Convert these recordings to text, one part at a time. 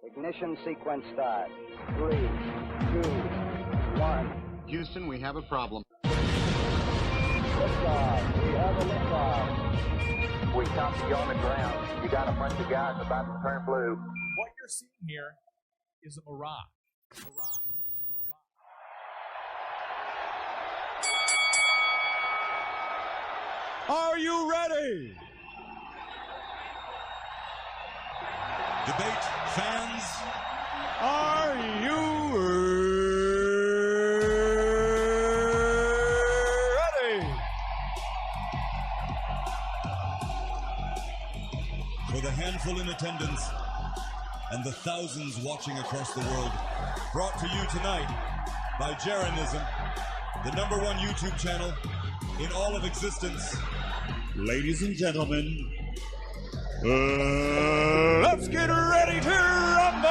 Ignition sequence start. 3, 2, 1. Houston, we have a problem. Liftoff. We have a liftoff. We copy you on the ground. You got a bunch of guys about to turn blue. What you're seeing here is a mirage. Are you ready? Debate fans, are you ready? For the handful in attendance and the thousands watching across the world, brought to you tonight by Jeranism, the #1 YouTube channel in all of existence. Ladies and gentlemen, let's get ready to rumble!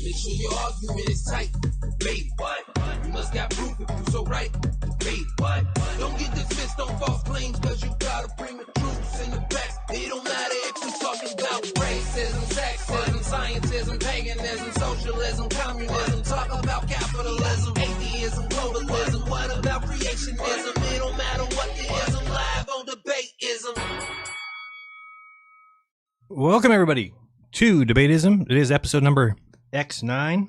Make sure your argument is tight. Wait, what? You must got proof if you so right. Wait, what? Don't get dismissed on false claims, cause you gotta bring the truths in the past. It don't matter if we're talking about racism, sexism, scientism, paganism, socialism, communism. Talk about capitalism, atheism, globalism. What about creationism? It don't matter what the ism. Live on debateism. Welcome, everybody, to Debatism. It is episode number X9.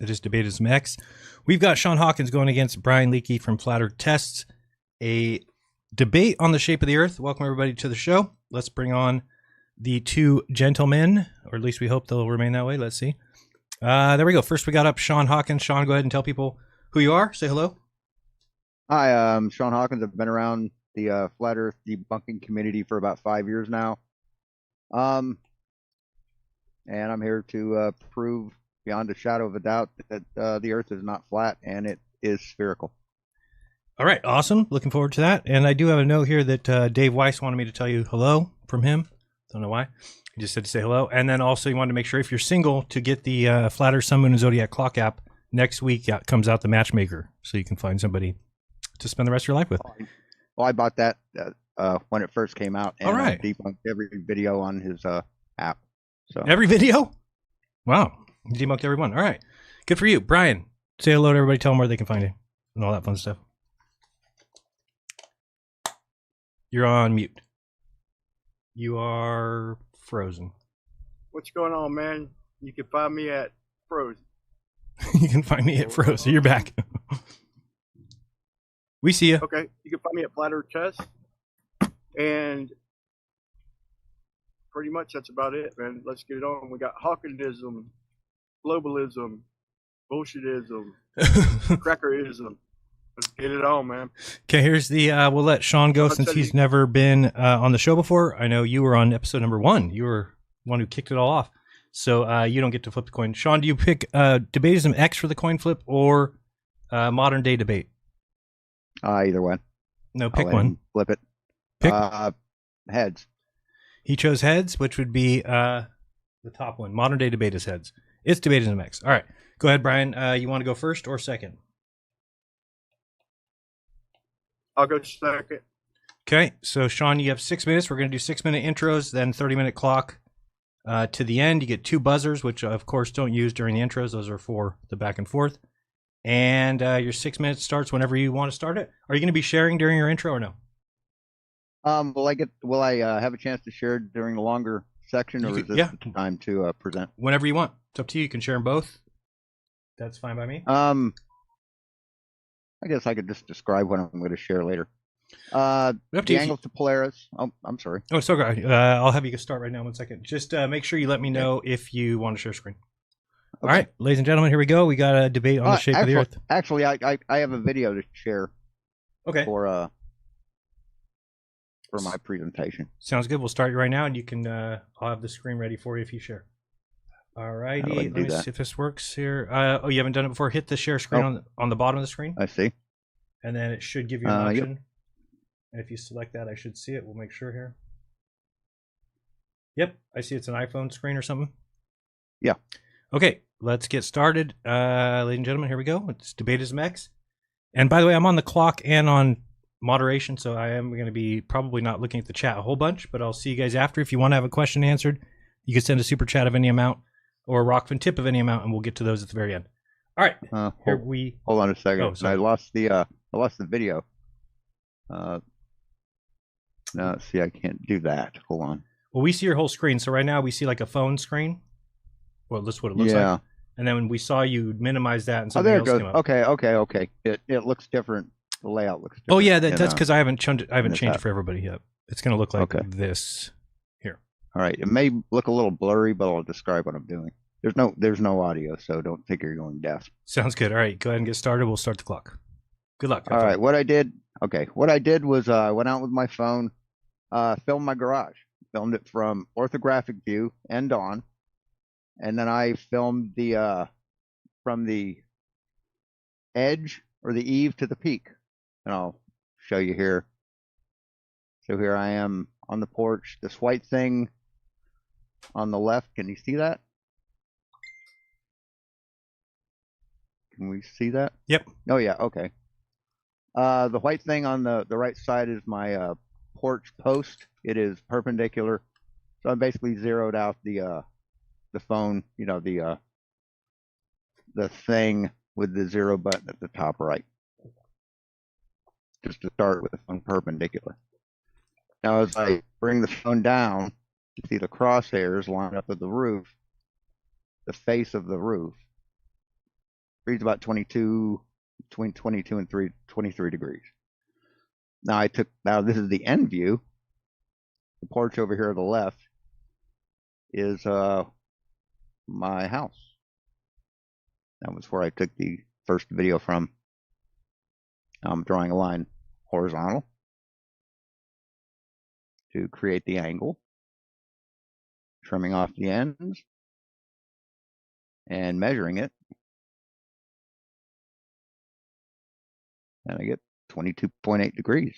It is Debatism X. We've got Shawn Hawkins going against Brian Leake from Flat Earth Tests. A debate on the shape of the Earth. Welcome, everybody, to the show. Let's bring on the two gentlemen, or at least we hope they'll remain that way. Let's see. There we go. First, we got up Shawn Hawkins. Shawn, go ahead and tell people who you are. Say hello. Hi, I'm Shawn Hawkins. I've been around the Flat Earth debunking community for about 5 years now. And I'm here to prove beyond a shadow of a doubt that the Earth is not flat and it is spherical. All right, awesome. Looking forward to that. And I do have a note here that Dave Weiss wanted me to tell you hello from him. Don't know why. He just said to say hello. And then also he wanted to make sure if you're single to get the Flat Earth Sun, Moon, and Zodiac Clock app. Next week comes out the Matchmaker, so you can find somebody to spend the rest of your life with. Well, I bought that when it first came out, and all right. I debunked every video on his app. So every video? Wow. You debunked every one. All right. Good for you. Brian, say hello to everybody. Tell them where they can find you and all that fun stuff. You're on mute. You are frozen. What's going on, man? You can find me at Frozen. You can find me at Frozen. You're back. We see you. Okay, you can find me at Flat Earth Test. And pretty much that's about it, man. Let's get it on. We got Hawkinism, globalism, bullshitism, crackerism. Let's get it on, man. Okay, here's the, we'll let Shawn go since he's never been on the show before. I know you were on episode number 1. You were one who kicked it all off. So you don't get to flip the coin. Shawn, do you pick Debatism X for the coin flip or modern day debate? Either one. No, pick one. Flip it. Pick heads. He chose heads, which would be the top one. Modern day debate is heads. It's Debatism X. All right. Go ahead, Brian. You want to go first or second? I'll go second. Okay. So, Shawn, you have 6 minutes. We're going to do 6-minute intros, then 30-minute clock to the end. You get 2 buzzers, which, of course, don't use during the intros. Those are for the back and forth. And your 6 minutes starts whenever you want to start it. Are you going to be sharing during your intro or no? Will I have a chance to share during the longer section, or is this the time to present? Whenever you want. It's up to you. You can share them both. That's fine by me. I guess I could just describe what I'm going to share later. The angles to polaris. Oh, I'm sorry. Oh, it's okay. I'll have you start right now. 1 second. Just make sure you let me know if you want to share screen. Okay. All right, ladies and gentlemen, here we go. We got a debate on the shape of the Earth. Actually, I have a video to share. Okay. For my presentation. Sounds good. We'll start you right now, and you can. I'll have the screen ready for you if you share. All righty. Let me see if this works here. Oh, you haven't done it before. Hit the share screen on the bottom of the screen. I see. And then it should give you an option. Yep. And if you select that, I should see it. We'll make sure here. Yep, I see it's an iPhone screen or something. Yeah. Okay, let's get started. Ladies and gentlemen, here we go. It's Debatism X. And by the way, I'm on the clock and on moderation, so I am going to be probably not looking at the chat a whole bunch, but I'll see you guys after. If you want to have a question answered, you can send a super chat of any amount or a Rokfin tip of any amount, and we'll get to those at the very end. All right, hold on a second. Oh, sorry. I lost the video. No, see, I can't do that. Hold on. Well, we see your whole screen. So right now we see like a phone screen. Well, that's what it looks like. And then when we saw you minimize that and something there it else goes. came up. Okay. It looks different. The layout looks different. Oh yeah, that's because I haven't changed it for everybody yet. It's going to look like this here. All right. It may look a little blurry, but I'll describe what I'm doing. There's no audio, so don't think you're going deaf. Sounds good. All right, go ahead and get started. We'll start the clock. Good luck. All right. What I did was I went out with my phone, filmed my garage, filmed it from orthographic view end on, and then I filmed the from the edge or the eave to the peak, and I'll show you here. So here I am on the porch. This white thing on the left. Can you see that? Can we see that? Yep. Oh yeah. Okay. The white thing on the right side is my porch post. It is perpendicular, so I basically zeroed out the phone. You know, the thing with the 0 button at the top right, just to start with the phone perpendicular. Now, as I bring the phone down, you see the crosshairs line up with the roof, the face of the roof. Reads about between 22 and 23 degrees. Now this is the end view. The porch over here to the left is my house. That was where I took the first video from. I'm drawing a line horizontal to create the angle, trimming off the ends, and measuring it. And I get 22.8 degrees.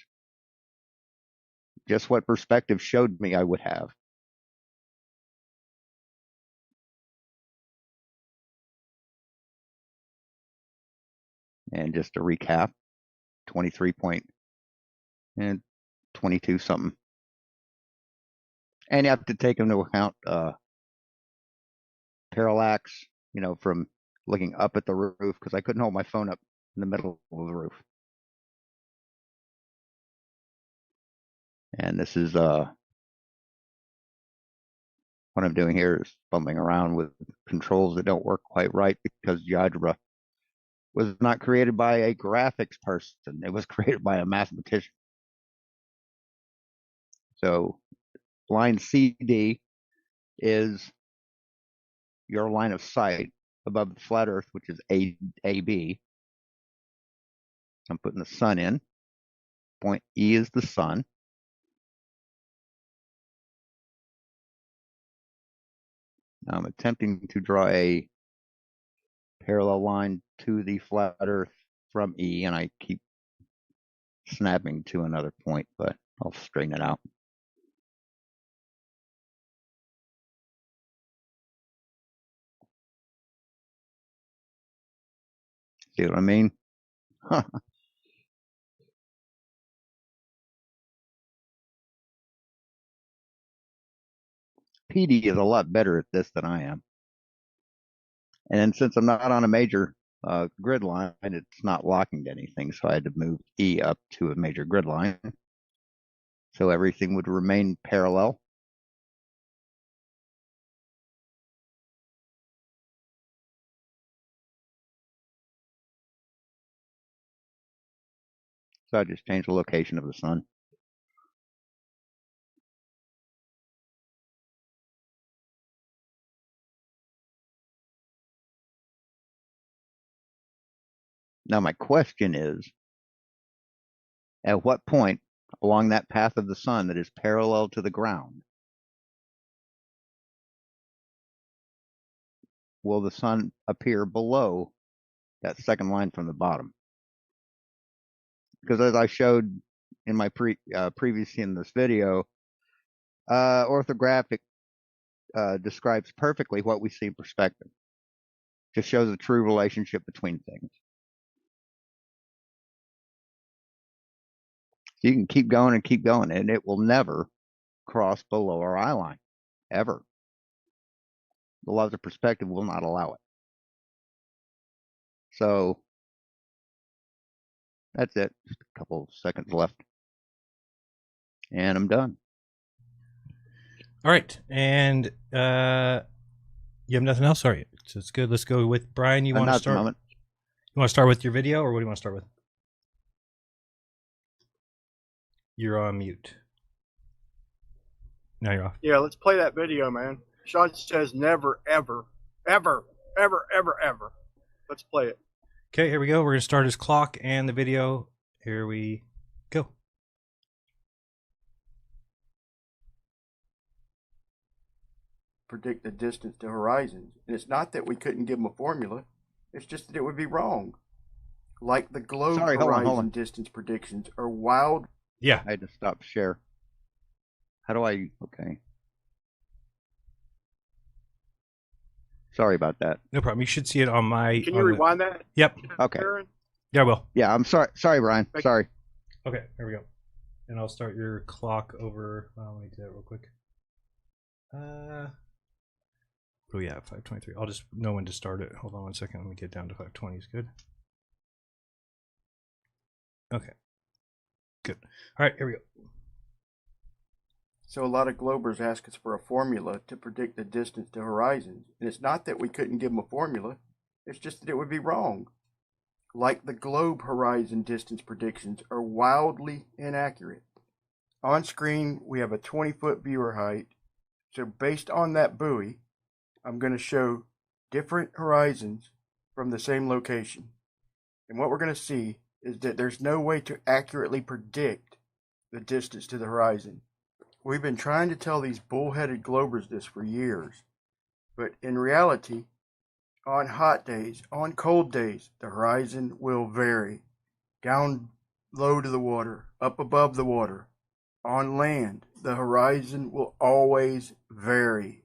Just what perspective showed me I would have. And just to recap, 22 something. And you have to take into account parallax, from looking up at the roof, because I couldn't hold my phone up in the middle of the roof. And this is what I'm doing here is bumping around with controls that don't work quite right, because GeoGebra was not created by a graphics person. It was created by a mathematician. So line CD is your line of sight above the flat Earth, which is AB. I'm putting the sun in. Point E is the sun. Now I'm attempting to draw a parallel line to the flat Earth from E, and I keep snapping to another point, but I'll straighten it out. See what I mean? Huh. PD is a lot better at this than I am. And since I'm not on a major grid line, it's not locking to anything, so I had to move E up to a major grid line. So everything would remain parallel. So I just changed the location of the sun. Now my question is, at what point along that path of the sun that is parallel to the ground will the sun appear below that second line from the bottom? Because as I showed in my previously in this video, orthographic describes perfectly what we see in perspective. Just shows a true relationship between things. You can keep going and keep going, and it will never cross below our eye line, ever. The laws of perspective will not allow it. So that's it. Just a couple seconds left. And I'm done. All right. And you have nothing else? All right. So it's good. Let's go with Brian. You want to start? You want to start with your video, or what do you want to start with? You're on mute. Now you're off. Yeah, let's play that video, man. Shawn says never, ever, ever, ever, ever, ever. Let's play it. Okay, here we go. We're going to start his clock and the video. Here we go. Predict the distance to horizons. And it's not that we couldn't give them a formula. It's just that it would be wrong. Like the globe horizon distance predictions are wild. Yeah. I had to stop share. How do I? Okay. Sorry about that. No problem. You should see it on my. Can you rewind that? Yep. Okay. Yeah, I will. Yeah, I'm sorry. Sorry, Brian. Sorry. Okay, here we go. And I'll start your clock over. Let me do that real quick. Oh yeah, 5:23. I'll just know when to start it. Hold on one second. Let me get down to 5:20. Is good. Okay. Good. All right, here we go. So a lot of globers ask us for a formula to predict the distance to horizons. And it's not that we couldn't give them a formula. It's just that it would be wrong. Like the globe horizon distance predictions are wildly inaccurate. On screen, we have a 20-foot viewer height. So based on that buoy, I'm going to show different horizons from the same location. And what we're going to see is that there's no way to accurately predict the distance to the horizon. We've been trying to tell these bullheaded globers this for years. But in reality, on hot days, on cold days, the horizon will vary. Down low to the water, up above the water. On land, the horizon will always vary.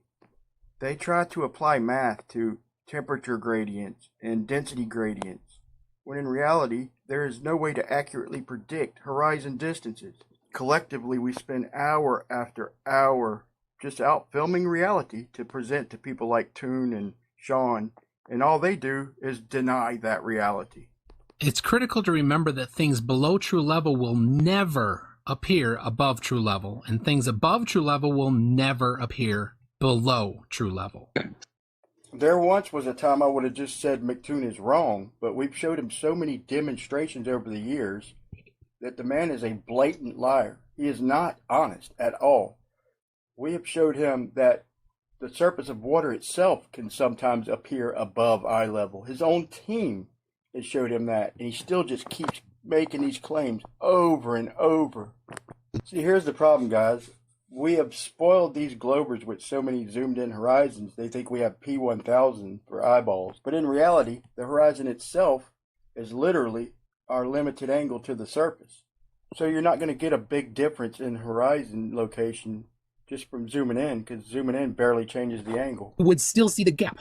They try to apply math to temperature gradients and density gradients, when in reality, there is no way to accurately predict horizon distances. Collectively, we spend hour after hour just out filming reality to present to people like Toon and Shawn, and all they do is deny that reality. It's critical to remember that things below true level will never appear above true level, and things above true level will never appear below true level. There once was a time I would have just said McToon is wrong, but we've showed him so many demonstrations over the years that the man is a blatant liar. He is not honest at all. We have showed him that the surface of water itself can sometimes appear above eye level. His own team has showed him that, and he still just keeps making these claims over and over. See, here's the problem, guys. We have spoiled these globers with so many zoomed-in horizons, they think we have P1000 for eyeballs. But in reality, the horizon itself is literally our limited angle to the surface. So you're not going to get a big difference in horizon location just from zooming in, because zooming in barely changes the angle. You would still see the gap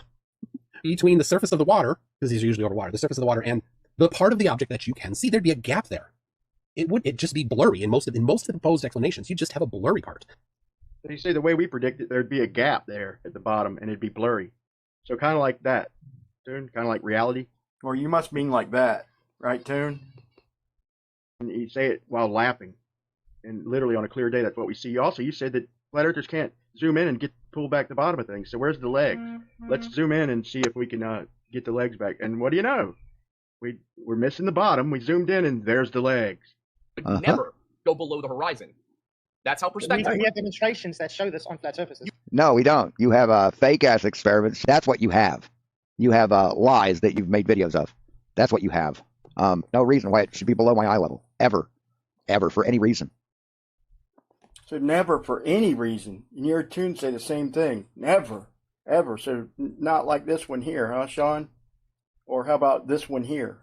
between the surface of the water, because these are usually over water, the surface of the water and the part of the object that you can see. There'd be a gap there. It'd just be blurry in most of the proposed explanations. You just have a blurry part. You say the way we predict it, there'd be a gap there at the bottom, and it'd be blurry. So kind of like that, Toon, kind of like reality. Or you must mean like that, right, Toon? And you say it while laughing, and literally on a clear day, that's what we see. Also, you said that flat earthers can't zoom in and pull back the bottom of things. So where's the legs? Let's zoom in and see if we can get the legs back. And what do you know? We're missing the bottom. We zoomed in, and there's the legs. But never go below the horizon. That's how perspective. We have demonstrations that show this on flat surfaces. No, we don't. You have fake ass experiments. That's what you have. You have lies that you've made videos of. That's what you have. No reason why it should be below my eye level. Ever. Ever, for any reason. So never for any reason. And your tunes say the same thing. Never. Ever. So not like this one here, huh, Shawn? Or how about this one here?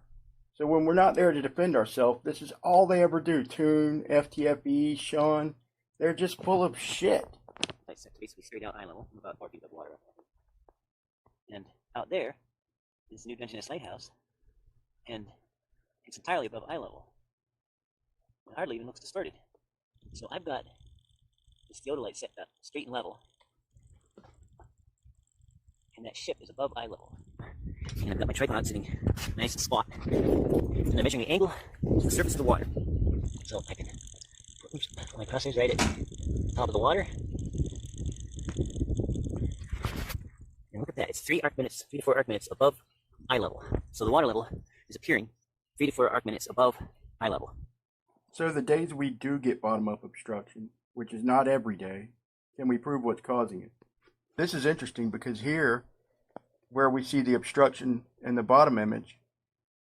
So when we're not there to defend ourselves, this is all they ever do. Toon, FTFE, Shawn, they're just full of shit. Like set basically straight out eye level, about 4 feet of water. And out there is New Dungeness Lighthouse, and it's entirely above eye level. It hardly even looks distorted. So I've got this theodolite set up straight and level, and that ship is above eye level. And I've got my tripod sitting nice and spot, and I'm measuring the angle to the surface of the water. So I can put my crosshairs right at the top of the water. And look at that, it's 3 to 4 arc minutes above eye level. So the water level is appearing 3 to 4 arc minutes above eye level. So the days we do get bottom-up obstruction, which is not every day, can we prove what's causing it? This is interesting because here, where we see the obstruction in the bottom image,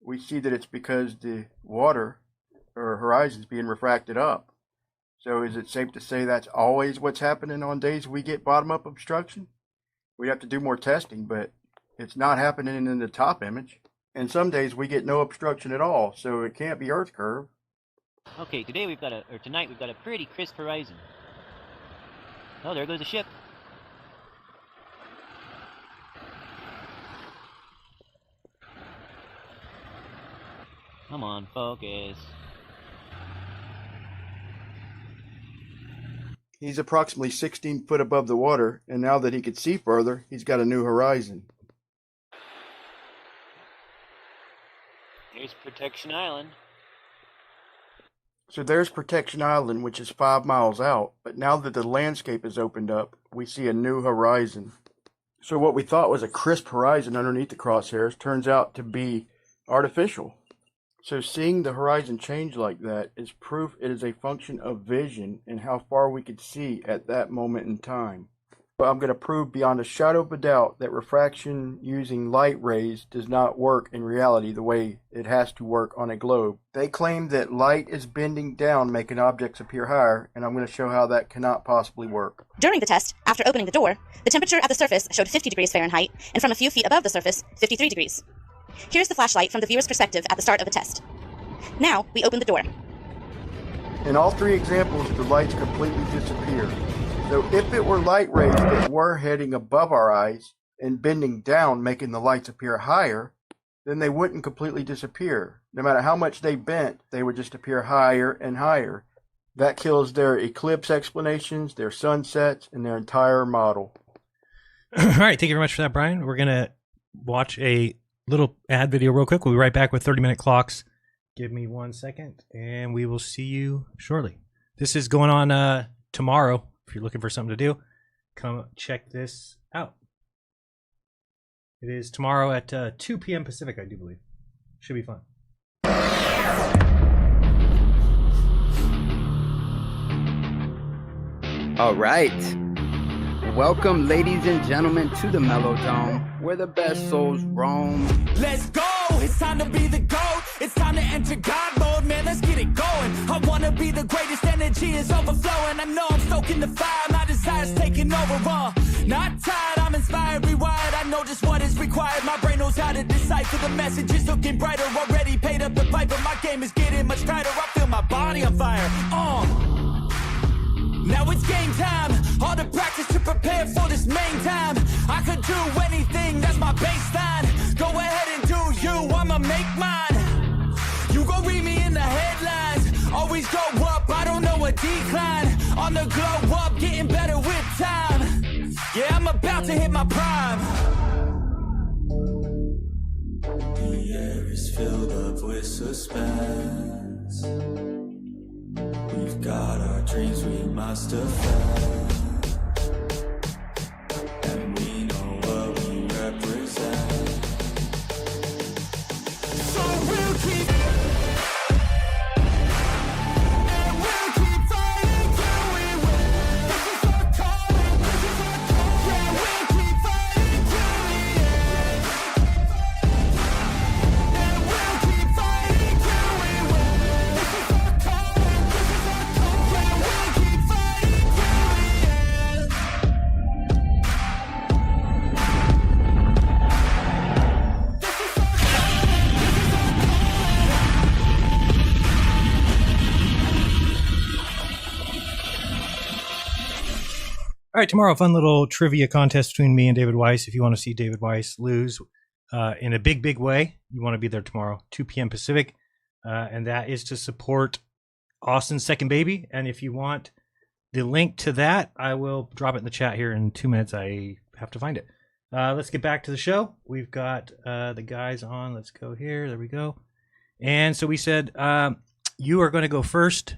we see that it's because the water or horizon is being refracted up. So is it safe to say that's always what's happening on days we get bottom-up obstruction? We have to do more testing, but it's not happening in the top image. And some days we get no obstruction at all, so it can't be Earth curve. Okay, tonight we've got a pretty crisp horizon. Oh, there goes the ship. Come on, focus. He's approximately 16 foot above the water, and now that he can see further, he's got a new horizon. There's Protection Island. So there's Protection Island, which is 5 miles out, but now that the landscape is opened up, we see a new horizon. So what we thought was a crisp horizon underneath the crosshairs turns out to be artificial. So seeing the horizon change like that is proof it is a function of vision and how far we could see at that moment in time. But I'm going to prove beyond a shadow of a doubt that refraction using light rays does not work in reality the way it has to work on a globe. They claim that light is bending down, making objects appear higher, and I'm going to show how that cannot possibly work. During the test, after opening the door, the temperature at the surface showed 50 degrees Fahrenheit, and from a few feet above the surface, 53 degrees. Here's the flashlight from the viewer's perspective at the start of the test. Now, we open the door. In all 3 examples, the lights completely disappear. So if it were light rays that were heading above our eyes and bending down, making the lights appear higher, then they wouldn't completely disappear. No matter how much they bent, they would just appear higher and higher. That kills their eclipse explanations, their sunsets, and their entire model. All right, thank you very much for that, Brian. We're going to watch a little ad video real quick. We'll be right back with 30-minute clocks. Give me 1 second, and we will see you shortly. This is going on tomorrow. If you're looking for something to do, come check this out. It is tomorrow at 2 p.m. Pacific, I do believe. Should be fun. All right. Welcome, ladies and gentlemen, to the Melodome, where the best souls roam. Let's go! It's time to be the GOAT. It's time to enter God mode, man. Let's get it going. I wanna be the greatest. Energy is overflowing. I know I'm stoking the fire. My desire's taking over. Not tired. I'm inspired, rewired. I know just what is required. My brain knows how to decipher the messages. Looking brighter. Already paid up the pipe, but my game is getting much tighter. I feel my body on fire. Now it's game time. All the practice to prepare for this main time. I could do anything, that's my baseline. Go ahead and do you, I'ma make mine. You gon' read me in the headlines. Always go up, I don't know a decline. On the glow up, getting better with time. Yeah, I'm about to hit my prime. The air is filled up with suspense. We've got our dreams we must defend, and we know what we represent. So we'll keep, and we'll keep fighting till we win. This is our calling, this is our calling. Yeah, we'll keep fighting till the end, and we'll keep fighting till we win. This is our calling. All right, tomorrow, a fun little trivia contest between me and David Weiss. If you want to see David Weiss lose in a big, big way, you want to be there tomorrow, 2 p.m. Pacific. And that is to support Austin's second baby. And if you want the link to that, I will drop it in the chat here in 2 minutes. I have to find it. Let's get back to the show. We've got the guys on. Let's go here. There we go. And so we said you are going to go first.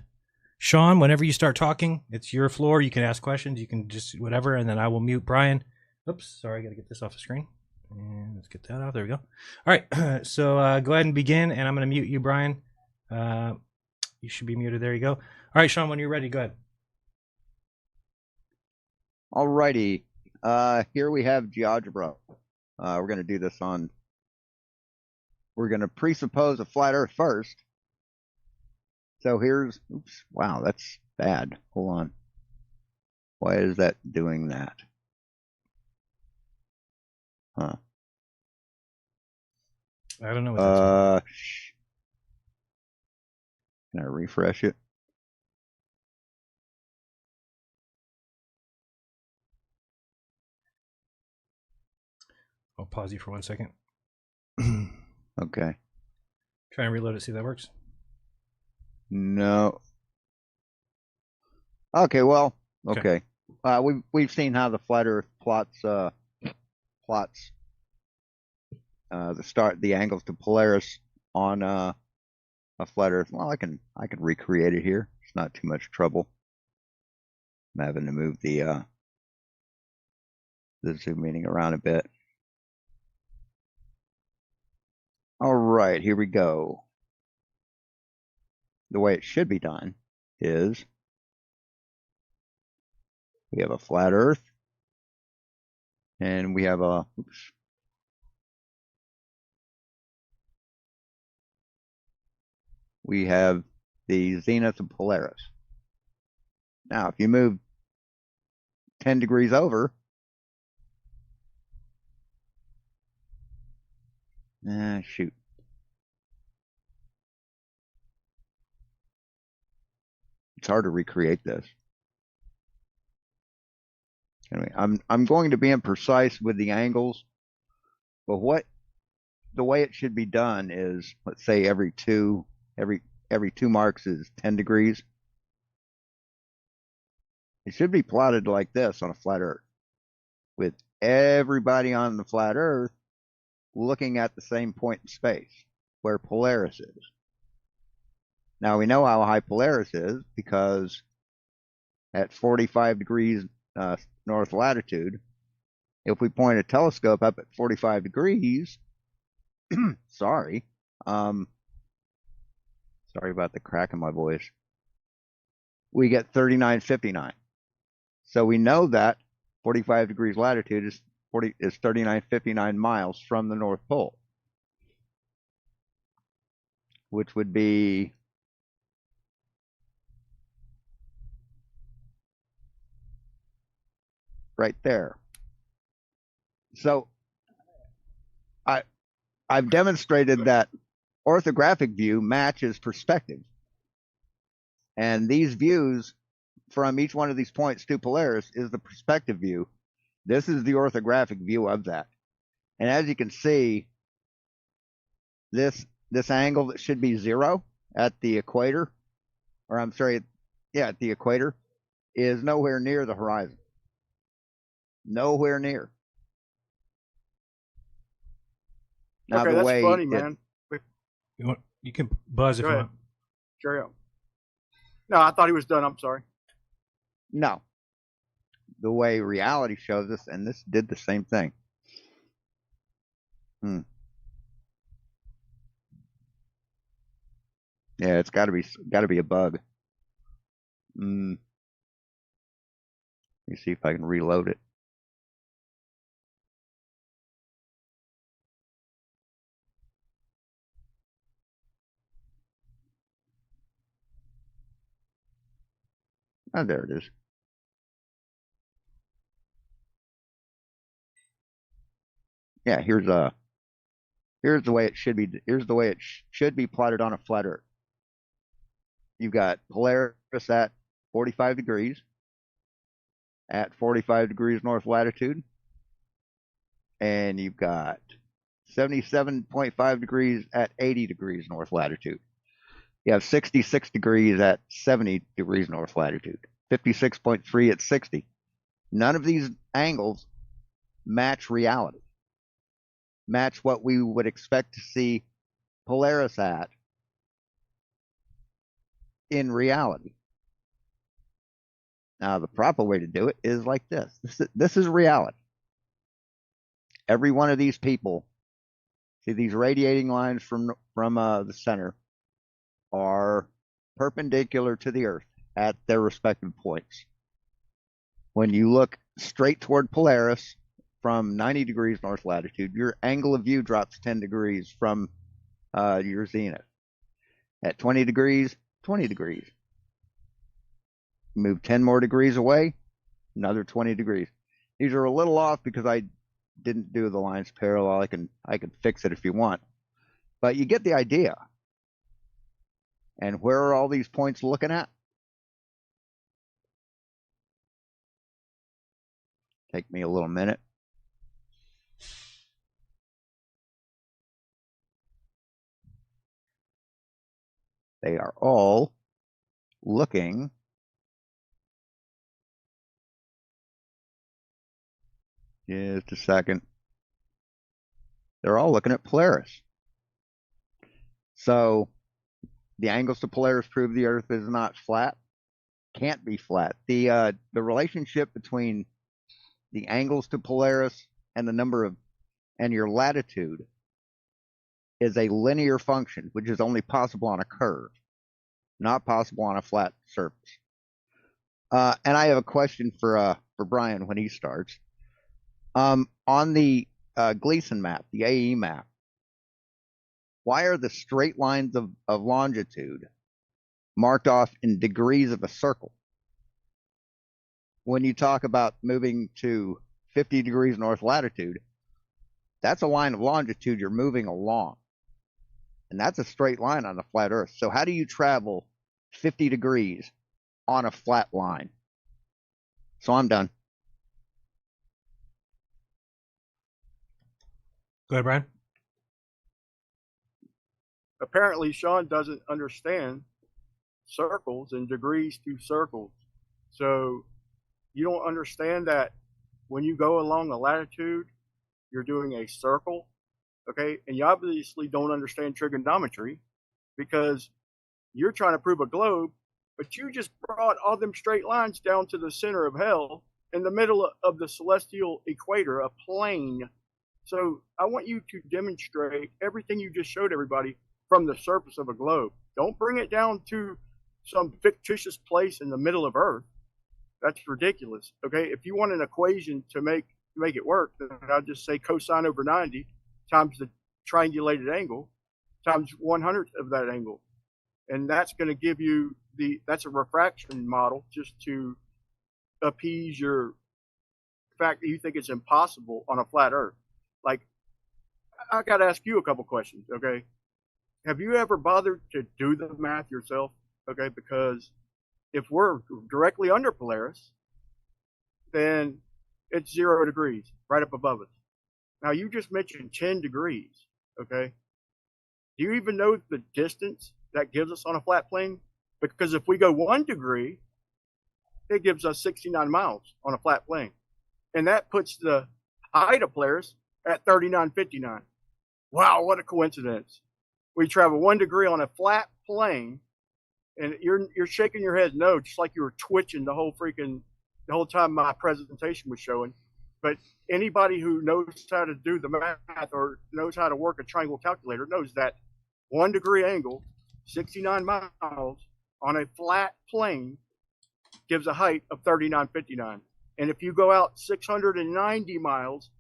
Shawn, whenever you start talking, it's your floor. You can ask questions. You can just whatever, and then I will mute Brian. Oops, sorry, I got to get this off the screen. And let's get that out. There we go. All right, so go ahead and begin, and I'm going to mute you, Brian. You should be muted. There you go. All right, Shawn, when you're ready, go ahead. All righty. Here we have GeoGebra. We're going to do this on... We're going to presuppose a flat Earth first. So here's... Oops. Wow, that's bad. Hold on. Why is that doing that? Huh. I don't know what that's Can I refresh it? I'll pause you for 1 second. Okay. Try and reload it, see if that works. No. Okay, well, okay. We've seen how the flat Earth plots the angles to Polaris on a flat Earth. Well, I can recreate it here. It's not too much trouble. I'm having to move the zoom meaning around a bit. All right, here we go. The way it should be done is we have a flat Earth and we have a we have the zenith of Polaris. Now, if you move 10 degrees over, shoot. It's hard to recreate this. Anyway, I'm going to be imprecise with the angles, but the way it should be done is, let's say every two marks is 10 degrees. It should be plotted like this on a flat Earth, with everybody on the flat Earth looking at the same point in space where Polaris is. Now we know how high Polaris is because at 45 degrees north latitude, if we point a telescope up at 45 degrees, sorry about the crack in my voice, we get 3959. So we know that 45 degrees latitude is 3959 miles from the North Pole, which would be right there. So I've demonstrated that orthographic view matches perspective, and these views from each one of these points to Polaris is the perspective view. This is the orthographic view of that. And as you can see, this angle that should be 0 at the equator, or I'm sorry, yeah, at the equator, is nowhere near the horizon. Nowhere near. Now, okay, the that's way funny, man. You can buzz if you want. Carry on. No, I thought he was done. I'm sorry. No. The way reality shows us, and this did the same thing. Yeah, it's got to be a bug. Let me see if I can reload it. Oh, there it is. Yeah, here's the way it should be. Here's the way it should be plotted on a flat Earth. You've got Polaris at 45 degrees, at 45 degrees north latitude, and you've got 77.5 degrees at 80 degrees north latitude. You have 66 degrees at 70 degrees north latitude, 56.3 at 60. None of these angles match reality, match what we would expect to see Polaris at in reality. Now, the proper way to do it is like this. This is reality. Every one of these people, see these radiating lines from the center are perpendicular to the Earth at their respective points. When you look straight toward Polaris from 90 degrees north latitude, your angle of view drops 10 degrees from your zenith. At 20 degrees, 20 degrees. Move 10 more degrees away, another 20 degrees. These are a little off because I didn't do the lines parallel. I can fix it if you want, but you get the idea. And where are all these points looking at? Take me a little minute. They are all looking just a second. They're all looking at Polaris. So the angles to Polaris prove the Earth is not flat. Can't be flat. The relationship between the angles to Polaris and the number of and your latitude is a linear function, which is only possible on a curve, not possible on a flat surface. And I have a question for Brian when he starts. On the Gleason map, the AE map, why are the straight lines of longitude marked off in degrees of a circle? When you talk about moving to 50 degrees north latitude, that's a line of longitude you're moving along. And that's a straight line on a flat Earth. So how do you travel 50 degrees on a flat line? So I'm done. Go ahead, Brian. Apparently, Shawn doesn't understand circles and degrees to circles. So you don't understand that when you go along a latitude, you're doing a circle, okay? And you obviously don't understand trigonometry because you're trying to prove a globe, but you just brought all them straight lines down to the center of hell in the middle of the celestial equator, a plane. So I want you to demonstrate everything you just showed everybody from the surface of a globe. Don't bring it down to some fictitious place in the middle of Earth. That's ridiculous. Okay, if you want an equation to make it work, then I'll just say cosine over 90 times the triangulated angle times 1/100 of that angle, and that's going to give you that's a refraction model just to appease your fact that you think it's impossible on a flat Earth. Like, I got to ask you a couple questions. Okay, have you ever bothered to do the math yourself? Okay, because if we're directly under Polaris, then it's 0 degrees right up above us. Now, you just mentioned 10 degrees, okay? Do you even know the distance that gives us on a flat plane? Because if we go 1 degree, it gives us 69 miles on a flat plane. And that puts the height of Polaris at 3959. Wow, what a coincidence. We travel 1 degree on a flat plane, and you're shaking your head no, just like you were twitching the whole time my presentation was showing. But anybody who knows how to do the math or knows how to work a triangle calculator knows that 1 degree angle, 69 miles on a flat plane gives a height of 3959. And if you go out 690 miles,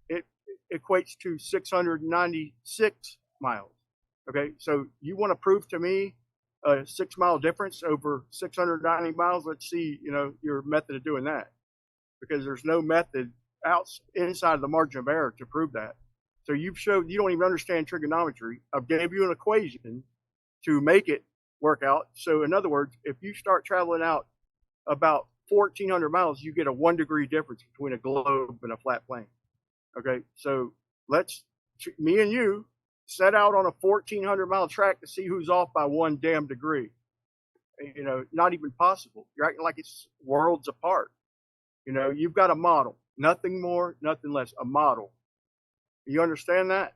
it equates to 696 miles. Okay, so you want to prove to me a 6 mile difference over 690 miles? Let's see, your method of doing that, because there's no method inside of the margin of error to prove that. So you've showed you don't even understand trigonometry. I've gave you an equation to make it work out. So in other words, if you start traveling out about 1,400 miles, you get a 1 degree difference between a globe and a flat plane. Okay, so me and you set out on a 1,400-mile track to see who's off by 1 damn degree. You know, not even possible. You're acting like it's worlds apart. You know, you've got a model, nothing more, nothing less, a model. You understand that?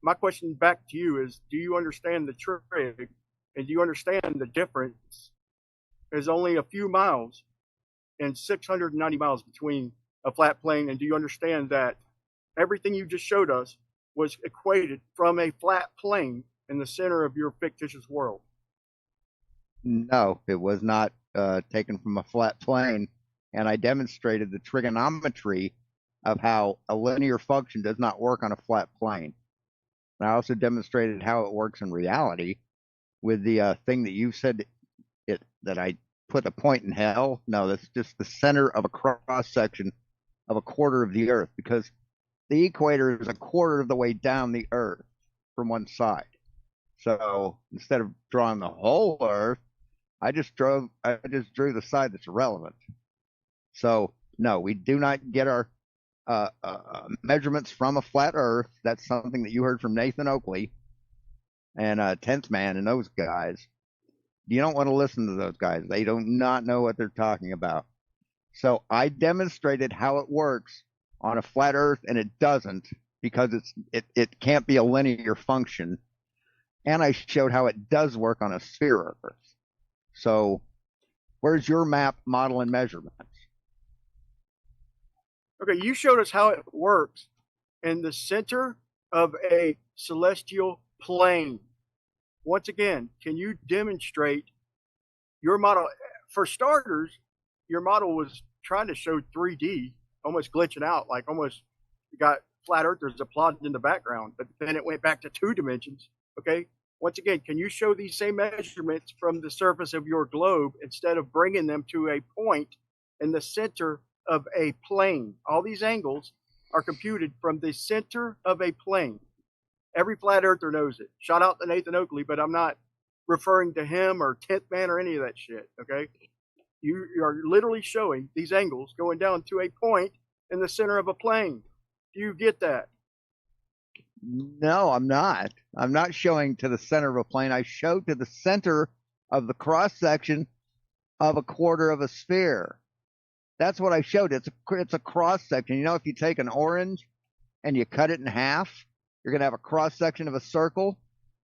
My question back to you is, do you understand the trig, and do you understand the difference? There's only a few miles and 690 miles between a flat plane, and do you understand that everything you just showed us was equated from a flat plane in the center of your fictitious world? No, it was not taken from a flat plane, and I demonstrated the trigonometry of how a linear function does not work on a flat plane. And I also demonstrated how it works in reality with the thing that you said that I put a point in hell. No, that's just the center of a cross section of a quarter of the Earth, because the equator is a quarter of the way down the Earth from one side. So instead of drawing the whole Earth, I just drew the side that's relevant. So no, we do not get our measurements from a flat Earth. That's something that you heard from Nathan Oakley and 10th Man and those guys. You don't want to listen to those guys. They do not know what they're talking about. So I demonstrated how it works on a flat Earth, and it doesn't, because it can't be a linear function. And I showed how it does work on a sphere Earth. So where's your map, model, and measurements? Okay, you showed us how it works in the center of a celestial plane. Once again, can you demonstrate your model? For starters, your model was trying to show 3D, almost glitching out, like almost you got flat earthers applauding in the background, but then it went back to 2 dimensions. Okay, once again, can you show these same measurements from the surface of your globe instead of bringing them to a point in the center of a plane? All these angles are computed from the center of a plane. Every flat earther knows it. Shout out to Nathan Oakley, but I'm not referring to him or 10th Man or any of that shit, okay? You are literally showing these angles going down to a point in the center of a plane. Do you get that? No, I'm not. I'm not showing to the center of a plane. I showed to the center of the cross section of a quarter of a sphere. That's what I showed. It's a cross section. You know, if you take an orange and you cut it in half, you're going to have a cross section of a circle.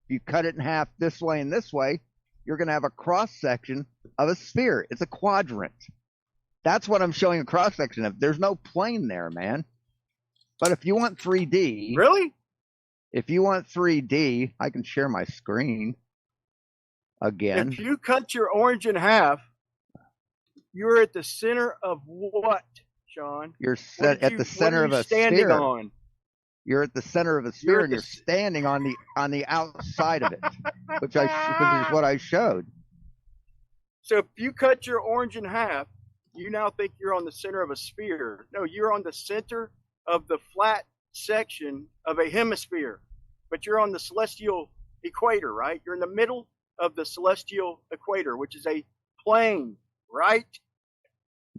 If you cut it in half this way and this way, you're going to have a cross section of a sphere. It's a quadrant. That's what I'm showing a cross section of. There's no plane there, man. But if you want 3D. Really? If you want 3D, I can share my screen again. If you cut your orange in half, you're at the center of what, Shawn? You're at the center of a sphere. On? You're at the center of a sphere, and you're standing on the outside of it, which is what I showed. So if you cut your orange in half, you now think you're on the center of a sphere. No, you're on the center of the flat section of a hemisphere, but you're on the celestial equator, right? You're in the middle of the celestial equator, which is a plane, right?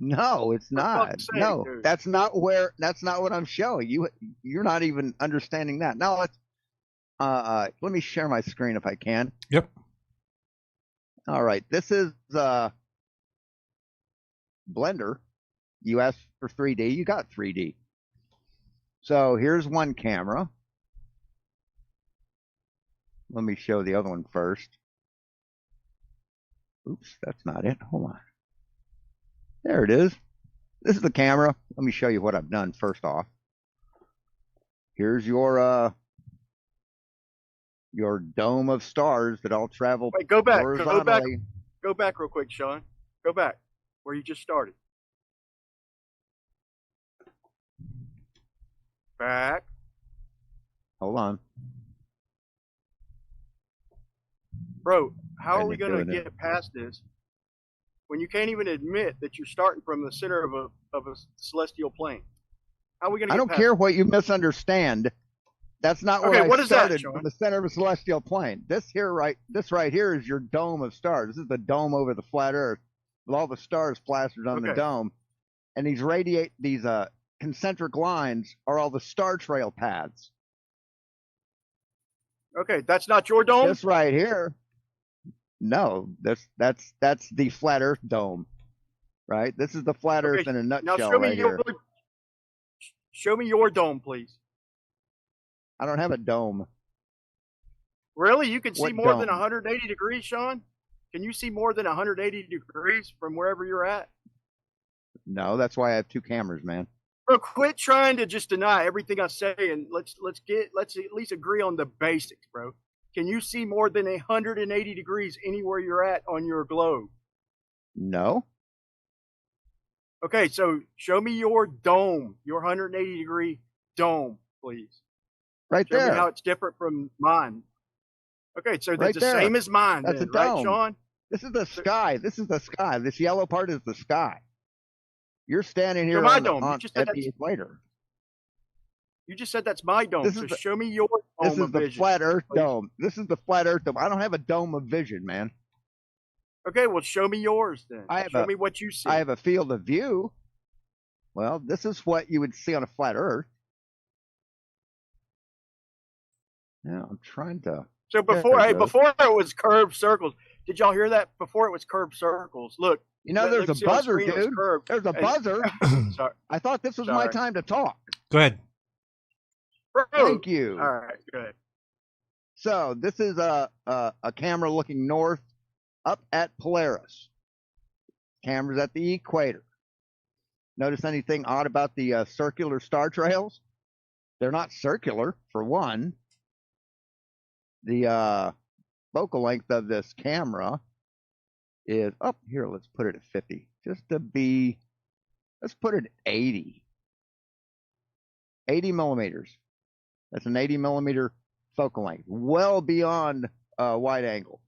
No, it's not. Sake, no, dude. That's not what I'm showing. You're not even understanding that. Now let me share my screen if I can. Yep. All right. This is Blender. You asked for 3D, you got 3D. So here's one camera. Let me show the other one first. Oops, that's not it. Hold on. There it is. This is the camera. Let me show you what I've done first off. Here's your dome of stars that all travel. Wait, go back. Horizontally. Go back real quick, Shawn. Go back where you just started. Back. Hold on. Bro, how are we going to get past this when you can't even admit that you're starting from the center of a celestial plane? How are we going to I don't care what you misunderstand. That's not where I started, from the center of a celestial plane. This right here is your dome of stars. This is the dome over the flat Earth with all the stars plastered on the dome. And these concentric lines are all the star trail paths. Okay, that's not your dome? This right here. No, that's the flat Earth dome, right? This is the flat Earth in a nutshell now show me right your, here. Show me your dome, please. I don't have a dome. Really? You can see What more dome? than 180 degrees, Sean? Can you see more than 180 degrees from wherever you're at? No, that's why I have two cameras, man. Bro, quit trying to just deny everything I say, and let's at least agree on the basics, bro. Can you see more than 180 degrees anywhere you're at on your globe? No. Okay, so show me your dome, your 180 degree dome, please. Right Show there. me how it's different from mine. Okay, so Right that's the there. same as mine, That's then, a right, dome. Sean? This is the sky. This is the sky. This yellow part is the sky. You're standing here my on dome. You on, just said at the that's- equator. You just said that's my dome, This so is the- show me your dome This is of the vision. flat Earth please. dome. This is the flat Earth dome. I don't have a dome of vision, man. Okay, well, show me yours then. I have show a- me what you see. I have a field of view. Well, this is what you would see on a flat Earth. Yeah, I'm trying to. So There before, it goes. before it was curved circles. Did y'all hear that? Before it was curved circles. Look. You know, look, there's a see on the buzzer, screen, it was dude. curved. There's a And- buzzer. Sorry. I thought this was my Sorry. time to talk. Go ahead. Bro. Thank you. All right, good. So this is a camera looking north up at Polaris. Camera's at the equator. Notice anything odd about the circular star trails? They're not circular, for one. The focal length of this camera is up here. Let's put it at 50, just to be. Let's put it at 80. 80 millimeters. That's an 80 millimeter focal length, well beyond wide angle.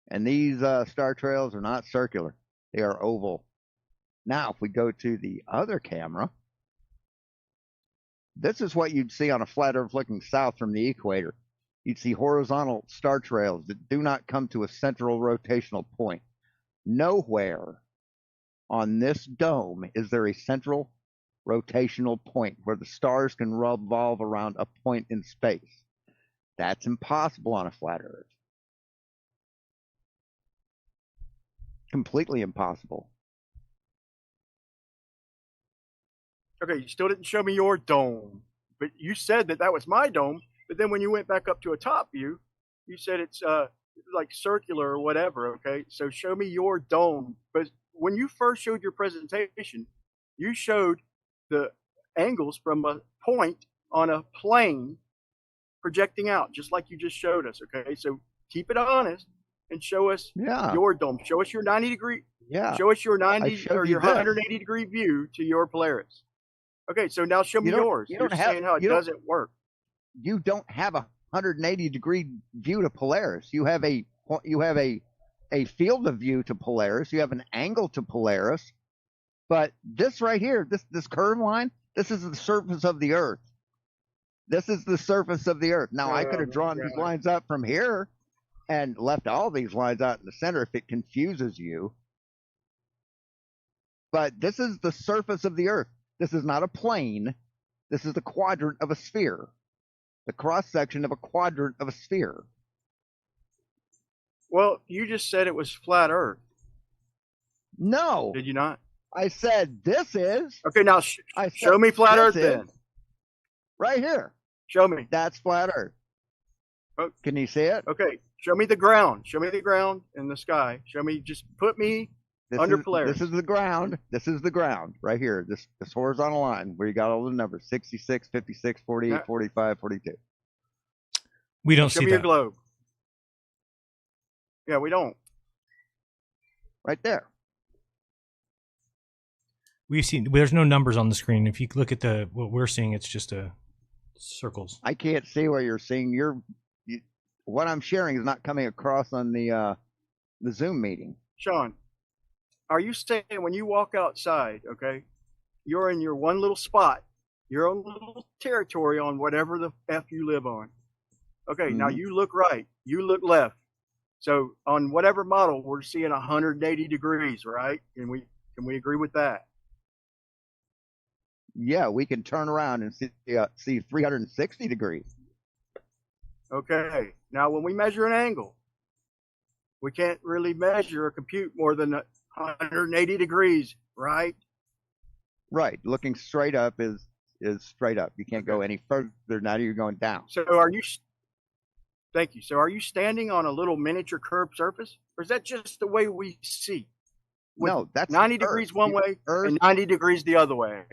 And these star trails are not circular; they are oval. Now, if we go to the other camera, this is what you'd see on a flat Earth looking south from the equator. You'd see horizontal star trails that do not come to a central rotational point. Nowhere on this dome is there a central rotational point where the stars can revolve around a point in space. That's impossible on a flat Earth. Completely impossible. Okay, you still didn't show me your dome, but you said that was my dome. But then when you went back up to a top view, you said it's like circular or whatever. Okay, so show me your dome. But when you first showed your presentation, you showed the angles from a point on a plane projecting out, just like you just showed us. Okay, so keep it honest and show us your dome. Show us your 90 degree. Yeah. Show us your 90 showed or you your this. 180 degree view to your Polaris. Okay, so now show me yours. You You're don't have- saying how it you don't- doesn't work. You don't have a 180 degree view to Polaris. You have a field of view to Polaris. You have an angle to Polaris. But this right here, this curved line, this is the surface of the Earth. This is the surface of the Earth. Now, I could have drawn these lines up from here and left all these lines out in the center if it confuses you. But this is the surface of the Earth. This is not a plane. This is the quadrant of a sphere. The cross section of a quadrant of a sphere. Well, you just said it was flat Earth. No. Did you not? I said this is. Okay, now show me flat Earth this is then. Right here. Show me. That's flat Earth. Oh. Can you see it? Okay, show me the ground. Show me the ground in the sky. Show me, just put me under Polaris. This is the ground. This is the ground right here. This horizontal line where you got all the numbers 66, 56, 48, 45, 42. We don't Show see me your that. globe. Yeah, we don't. Right there. We've seen. There's no numbers on the screen. If you look at what we're seeing, it's just circles. I can't see what you're seeing. What I'm sharing is not coming across on the Zoom meeting. Sean, are you saying when you walk outside, okay, you're in your one little spot, your own little territory on whatever the F you live on? Okay, now you look right, you look left. So on whatever model, we're seeing 180 degrees, right? Can we agree with that? Yeah, we can turn around and see 360 degrees. Okay. Now, when we measure an angle, we can't really measure or compute more than 180 degrees, right? Right. Looking straight up is straight up. You can't go any further. Now you're going down. So thank you. So are you standing on a little miniature curved surface, or is that just the way we see? No, that's 90 degrees one way and 90 degrees the other way.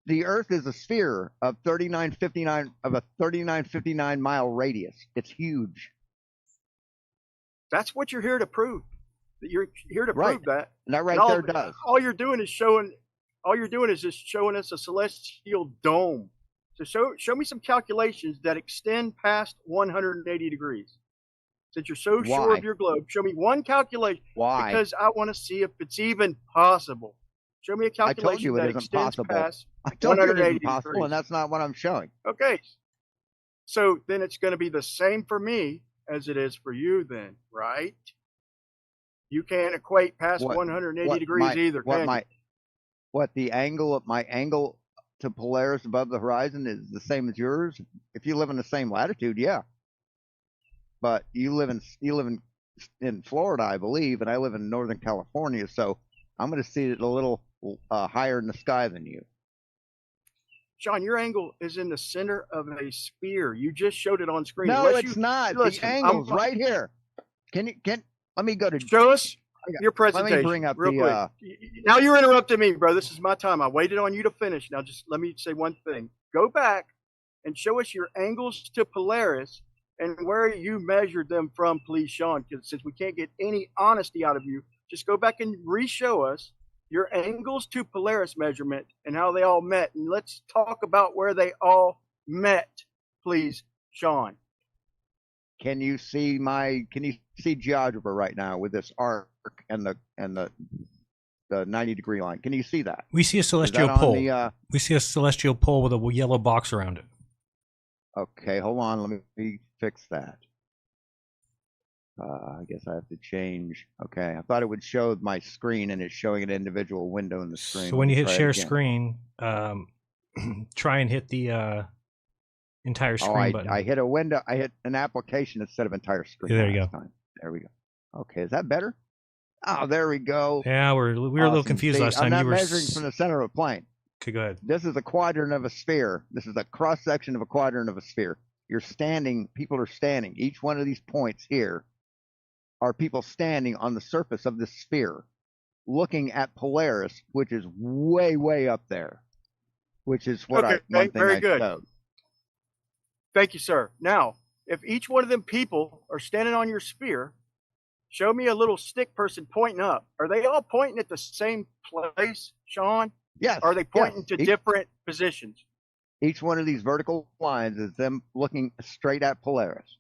The Earth is a sphere of 3959 mile radius. It's huge. That's what you're here to prove. You're here to prove that. And that right all, there does. All you're doing is just showing us a celestial dome. So show me some calculations that extend past 180 degrees. Since you're so sure of your globe, show me one calculation. Why? Because I want to see if it's even possible. Show me a calculation that extends past I told you it 180 isn't possible, degrees. and that's not what I'm showing. Okay. So then it's going to be the same for me as it is for you then, right? You can't equate past 180 degrees either, can you? What the angle of my angle to Polaris above the horizon is the same as yours? If you live in the same latitude, yeah. But you live in Florida, I believe, and I live in Northern California, so I'm going to see it a little higher in the sky than you. Shawn, your angle is in the center of a sphere. You just showed it on screen. No, it's not. The angle's right here. Let me go to show us your presentation. Let me bring up real quick. Now you're interrupting me, bro. This is my time. I waited on you to finish. Now just let me say one thing. Go back and show us your angles to Polaris and where you measured them from, please, Shawn. Because since we can't get any honesty out of you, just go back and re-show us your angles to Polaris measurement and how they all met. And let's talk about where they all met, please, Shawn. Can you see GeoGebra right now with this arc and the 90-degree line? Can you see that? We see a celestial pole. We see a celestial pole with a yellow box around it. Okay, hold on. Let me fix that. I guess I have to change. Okay, I thought it would show my screen, and it's showing an individual window in the screen. So when you hit share screen, try and hit the entire screen button. I hit a window. I hit an application instead of entire screen. Yeah, there you go. There we go. Okay, is that better? Oh, there we go. Yeah, we were a little confused last time. I'm not measuring from the center of a plane. Okay, go ahead. This is a quadrant of a sphere. This is a cross section of a quadrant of a sphere. You're standing. People are standing. Each one of these points here are people standing on the surface of this sphere, looking at Polaris, which is way, way up there. Which is what one thing very I good. showed. Thank you, sir. Now, if each one of them people are standing on your sphere, show me a little stick person pointing up. Are they all pointing at the same place, Shawn? Yes. Or are they pointing to different positions? Each one of these vertical lines is them looking straight at Polaris.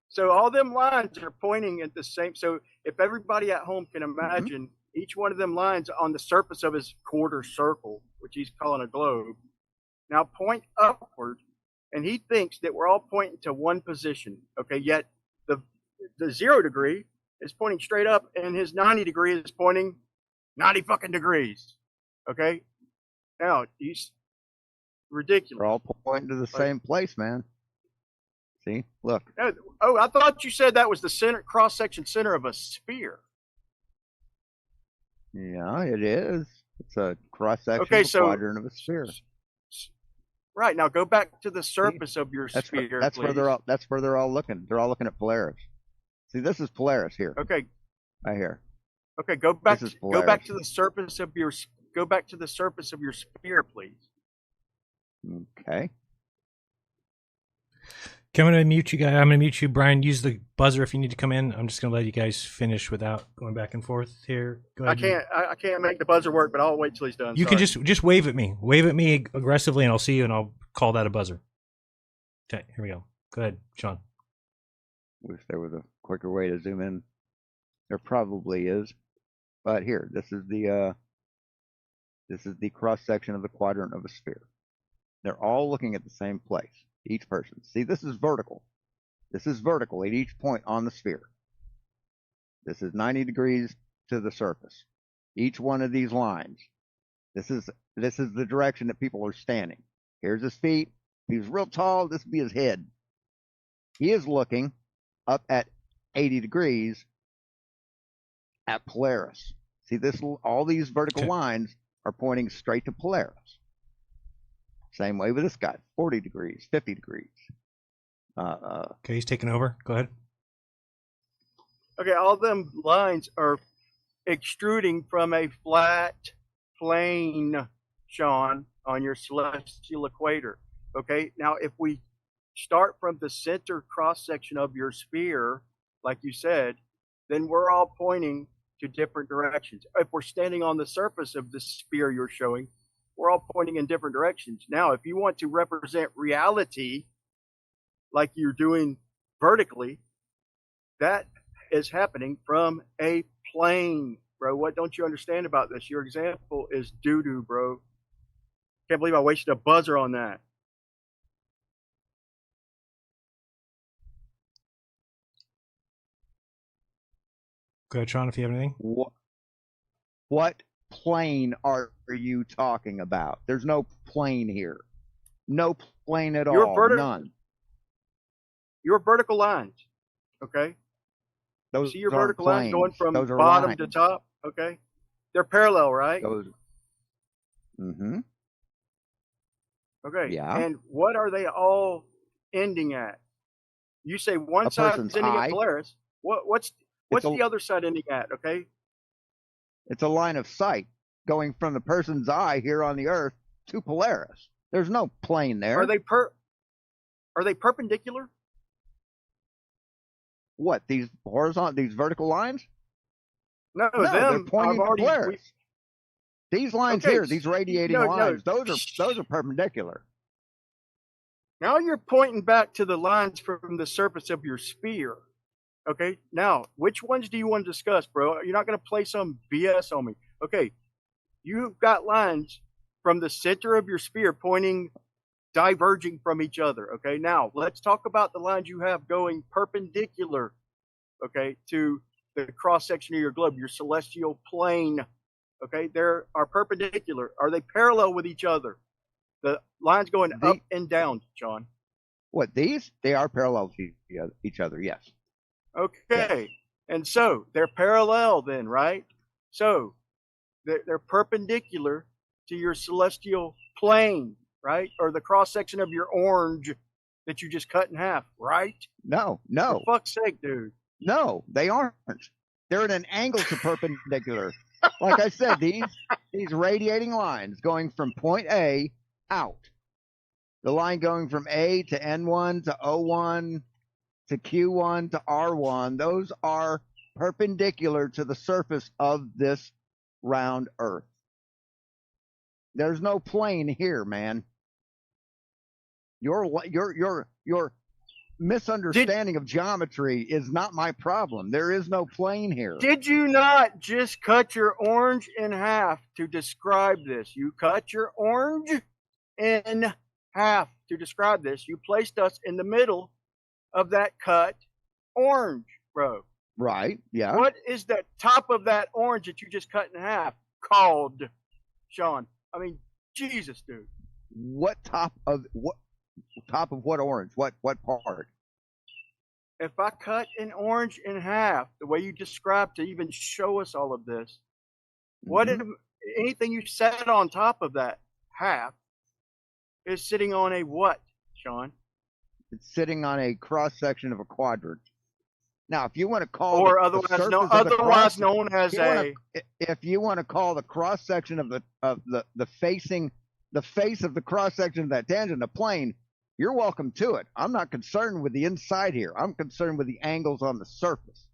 So all them lines are pointing at the same. So if everybody at home can imagine each one of them lines on the surface of his quarter circle, which he's calling a globe, now point upward. And he thinks that we're all pointing to one position, okay? Yet the 0 degree is pointing straight up, and his 90 degree is pointing 90 fucking degrees, okay? Now, he's ridiculous. They're all pointing to the same place, man. See, look. Oh, I thought you said that was the center, cross-section center of a sphere. Yeah, it is. It's a cross-section quadrant of a sphere. Right, now go back to the surface of your sphere. That's where they're all. That's where they're all looking. They're all looking at Polaris. See, this is Polaris here. Okay. Right here. Okay, go back. This is Go back to the surface of your. Go back to the surface of your sphere, please. Okay. I'm going to mute you guys. I'm going to mute you, Brian. Use the buzzer if you need to come in. I'm just going to let you guys finish without going back and forth here. Go ahead. I can't make the buzzer work, but I'll wait till he's done. You can just wave at me. Wave at me aggressively, and I'll see you, and I'll call that a buzzer. Okay, here we go. Go ahead, Shawn. Wish there was a quicker way to zoom in. There probably is, but here, this is the cross section of the quadrant of a sphere. They're all looking at the same place. Each person. See, this is vertical. This is vertical at each point on the sphere. This is 90 degrees to the surface. Each one of these lines. This is the direction that people are standing. Here's his feet. If he was real tall, this would be his head. He is looking up at 80 degrees at Polaris. See this? All these vertical lines are pointing straight to Polaris. Same way with this guy, 40 degrees, 50 degrees. Okay, he's taking over. Go ahead. Okay, all them lines are extruding from a flat plane, Sean, on your celestial equator. Okay, now if we start from the center cross section of your sphere, like you said, then we're all pointing to different directions. If we're standing on the surface of the sphere you're showing, we're all pointing in different directions. Now, if you want to represent reality like you're doing vertically, that is happening from a plane, bro. What don't you understand about this? Your example is doo-doo, bro. Can't believe I wasted a buzzer on that. Go ahead, Sean, if you have anything. What plane are you talking about? There's no plane here. No plane at all. None. Your vertical lines, okay? Those see your aren't vertical lines going planes. from Those are bottom lines. to top, okay? They're parallel, right? Those. Mm-hmm. Okay. Yeah. And what are they all ending at? You say one A side's person's ending eye. at Polaris. What's It's a- the other side ending at? Okay. It's a line of sight going from the person's eye here on the Earth to Polaris. There's no plane there. Are they perpendicular? What, these horizontal, these vertical lines? No, they're them pointing I've already. to Polaris. These lines Okay, here, these radiating no, lines, those are perpendicular. Now you're pointing back to the lines from the surface of your sphere. Okay, now which ones do you want to discuss, bro? You're not going to play some BS on me. Okay, you've got lines from the center of your sphere pointing, diverging from each other. Okay, now let's talk about the lines you have going perpendicular, okay, to the cross section of your globe, your celestial plane. Okay, they are perpendicular. Are they parallel with each other? The lines going up and down, John. What, these? They are parallel to each other, yes. Okay, and so they're parallel then, right? So they're perpendicular to your celestial plane, right? Or the cross section of your orange that you just cut in half, right? No. For fuck's sake, dude. No, they aren't. They're at an angle to perpendicular. Like I said, these radiating lines going from point A out. The line going from A to N1 to O1 to Q1 to R1, those are perpendicular to the surface of this round Earth. There's no plane here, man. Your misunderstanding of geometry is not my problem. There is no plane here. Did you not just cut your orange in half to describe this? You cut your orange in half to describe this. You placed us in the middle of that cut orange, bro. Right, yeah. What is the top of that orange that you just cut in half called, Sean? I mean, Jesus, dude. What top of what orange? What part? If I cut an orange in half, the way you described to even show us all of this, what if anything you set on top of that half is sitting on a what, Sean? It's sitting on a cross section of a quadrant. Now, if you want to call or the otherwise surface known as if you want to call the cross section of the face of the cross section of that tangent a plane, you're welcome to it. I'm not concerned with the inside here. I'm concerned with the angles on the surface.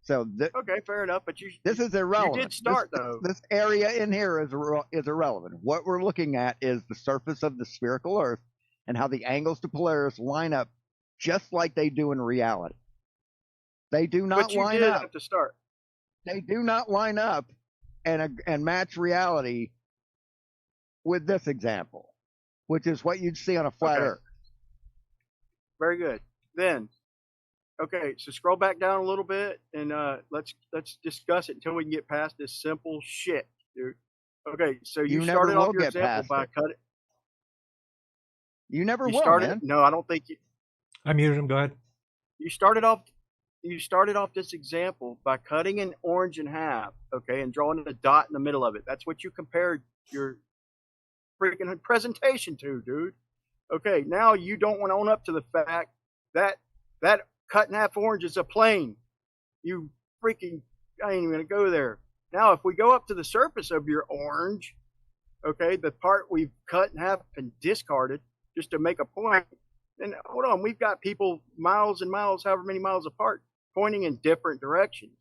So okay, fair enough. But this is irrelevant. You did start though. This area in here is irrelevant. What we're looking at is the surface of the spherical Earth and how the angles to Polaris line up just like they do in reality. They do not line up. At the start. They do not line up and match reality with this example, which is what you'd see on a flat Earth. Very good. Then, okay, so scroll back down a little bit and let's discuss it until we can get past this simple shit, dude. Okay, so you started off your example by cutting. You never will, started. Man. No, I don't think you. I muted him. Go ahead. You started off this example by cutting an orange in half, okay, and drawing a dot in the middle of it. That's what you compared your freaking presentation to, dude. Okay, now you don't want to own up to the fact that that cut in half orange is a plane. You freaking, I ain't even gonna go there. Now, if we go up to the surface of your orange, okay, the part we've cut in half and discarded just to make a point, and hold on, we've got people miles and miles, however many miles apart, pointing in different directions.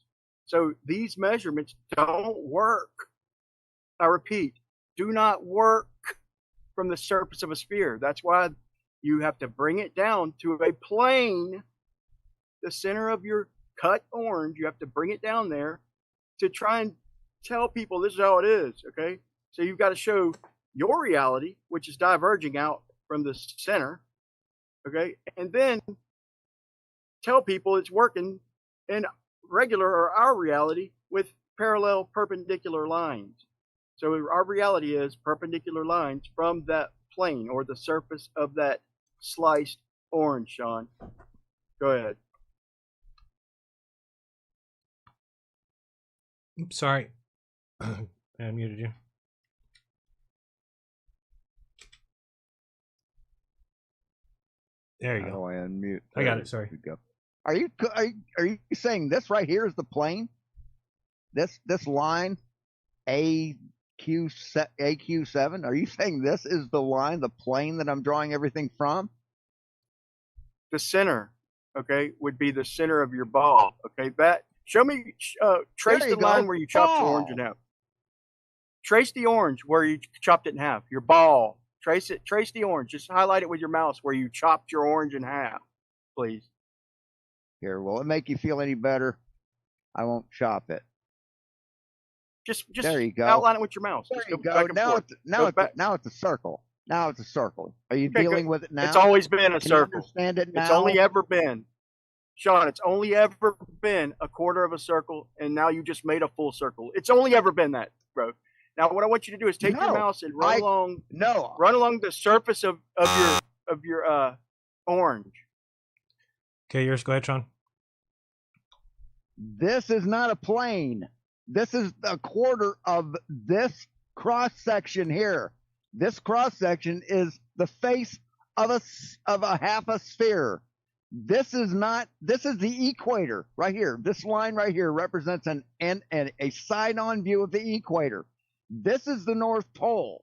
So these measurements don't work. I repeat, do not work from the surface of a sphere. That's why you have to bring it down to a plane, the center of your cut orange. You have to bring it down there to try and tell people this is how it is, okay? So you've got to show your reality, which is diverging out from the center, okay? And then tell people it's working in regular or our reality with parallel perpendicular lines. So our reality is perpendicular lines from that plane or the surface of that sliced orange, Shawn. Go ahead. Oops, sorry. I muted you. There you go. Oh, I unmute. I got it. Sorry. Go. Are you saying this right here is the plane? This line, AQ7. Are you saying this is the line, the plane that I'm drawing everything from? The center, okay, would be the center of your ball. Okay, that show me. Trace the line where you chopped your orange in half. Trace the orange where you chopped it in half. Your ball. Trace it. Trace the orange. Just highlight it with your mouse where you chopped your orange in half, please. Here, will it make you feel any better? I won't chop it. Just there you go. Outline it with your mouse. There just you go. go. Back and forth. Now it's a circle. Now it's a circle. Are you Okay, dealing good. with it now? It's always been a Can you circle. understand it now? It's only ever been, Shawn. It's only ever been a quarter of a circle, and now you just made a full circle. It's only ever been that, bro. Now, what I want you to do is take your mouse and run along the surface of your orange. Okay, yours. Go ahead, Shawn. This is not a plane. This is a quarter of this cross section here. This cross section is the face of a half a sphere. This is the equator right here. This line right here represents a side-on view of the equator. This is the North Pole.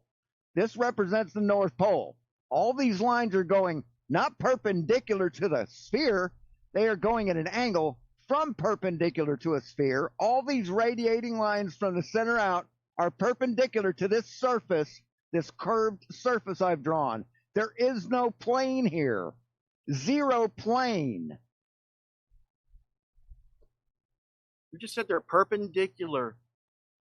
This represents the North Pole. All these lines are going not perpendicular to the sphere. They are going at an angle from perpendicular to a sphere. All these radiating lines from the center out are perpendicular to this surface, this curved surface I've drawn. There is no plane here. Zero plane. You just said they're perpendicular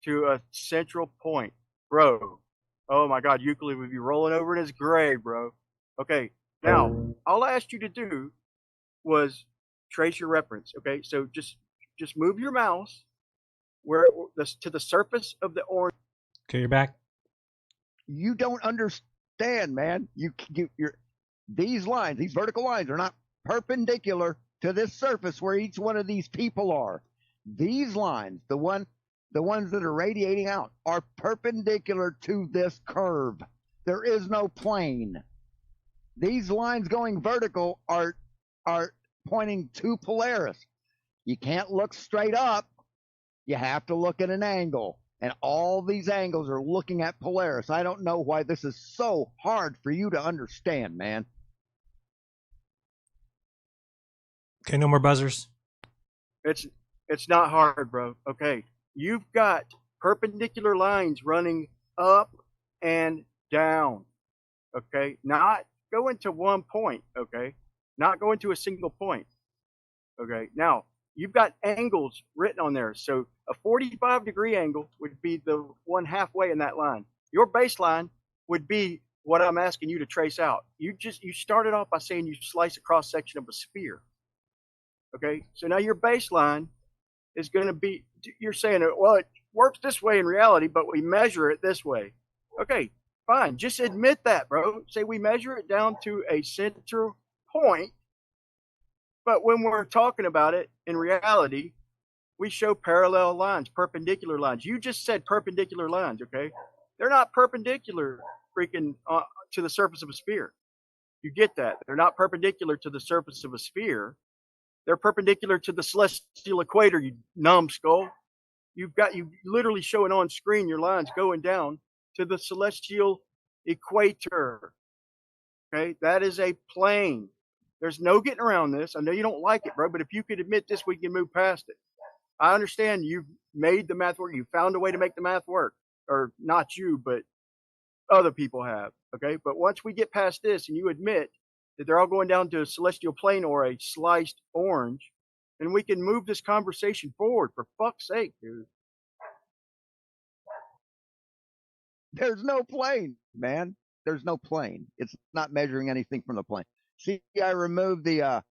to a central point. Bro. Oh my God, Euclid would be rolling over in his grave, bro. Okay, now, all I asked you to do was trace your reference, okay? So just move your mouse to the surface of the orange. Okay, you're back. You don't understand, man. These lines, these vertical lines are not perpendicular to this surface where each one of these people are. These lines, the ones that are radiating out, are perpendicular to this curve. There is no plane. These lines going vertical are pointing to Polaris. You can't look straight up. You have to look at an angle. And all these angles are looking at Polaris. I don't know why this is so hard for you to understand, man. Okay, no more buzzers. It's not hard, bro. Okay. You've got perpendicular lines running up and down. Okay? Not going to one point, okay? Not going to a single point. Okay? Now, you've got angles written on there. So a 45-degree angle would be the one halfway in that line. Your baseline would be what I'm asking you to trace out. You started off by saying you slice a cross section of a sphere. Okay? So now your baseline is going to be, you're saying, well, it works this way in reality, but we measure it this way. Okay, fine. Just admit that, bro. Say we measure it down to a central point, But when we're talking about it in reality, we show parallel lines, perpendicular lines. You just said perpendicular lines, okay? They're not perpendicular freaking to the surface of a sphere. You get that? They're not perpendicular to the surface of a sphere. They're perpendicular to the celestial equator, you numbskull. You literally showing on screen your lines going down to the celestial equator. Okay, that is a plane. There's no getting around this. I know you don't like it, bro, but if you could admit this, we can move past it. I understand you've made the math work. You found a way to make the math work. Or not you, but other people have. Okay, but once we get past this and you admit that they're all going down to a celestial plane or a sliced orange, then we can move this conversation forward, for fuck's sake, dude. There's no plane, man. There's no plane. It's not measuring anything from the plane. See, I removed the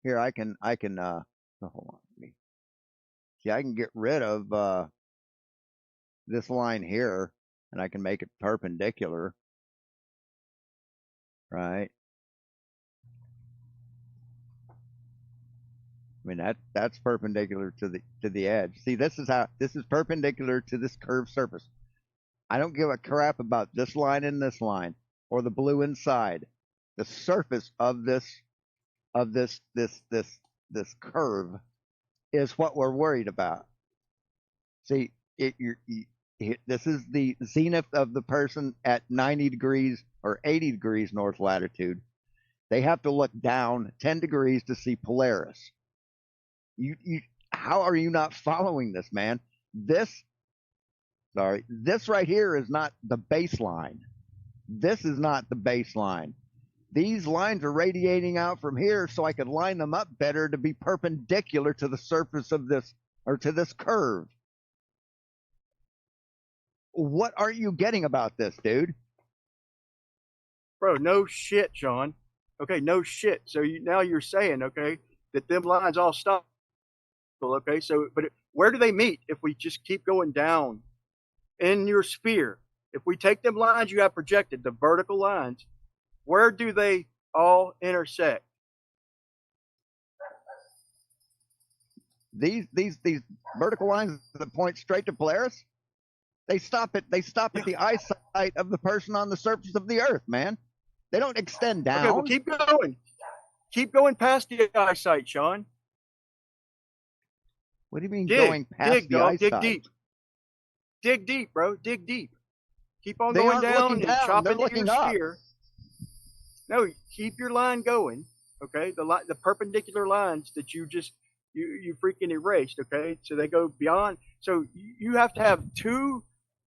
here I can hold on. See, I can get rid of this line here and I can make it perpendicular. Right? I mean that's perpendicular to the edge. See, this is perpendicular to this curved surface. I don't give a crap about this line and this line or the blue inside. The surface of this curve is what we're worried about. See, this is the zenith of the person at 90 degrees or 80 degrees north latitude. They have to look down 10 degrees to see Polaris. How are you not following this, man? This right here is not the baseline. This is not the baseline. These lines are radiating out from here so I could line them up better to be perpendicular to the surface of this, or to this curve. What are you getting about this, dude? Bro, no shit, Sean. Okay, no shit. So now you're saying, okay, that them lines all stop. Okay, so, but where do they meet if we just keep going down in your sphere? If we take them lines you have projected, the vertical lines, where do they all intersect? These vertical lines that point straight to Polaris, they stop at the eyesight of the person on the surface of the Earth, man. They don't extend down. Okay, well, keep going. Keep going past the eyesight, Sean. What do you mean going past the eyesight? Dig deep. Dig deep, bro. Dig deep. Keep on going down and chop into your sphere. No, keep your line going. Okay, the perpendicular lines that you freaking erased. Okay, so they go beyond. So you have to have two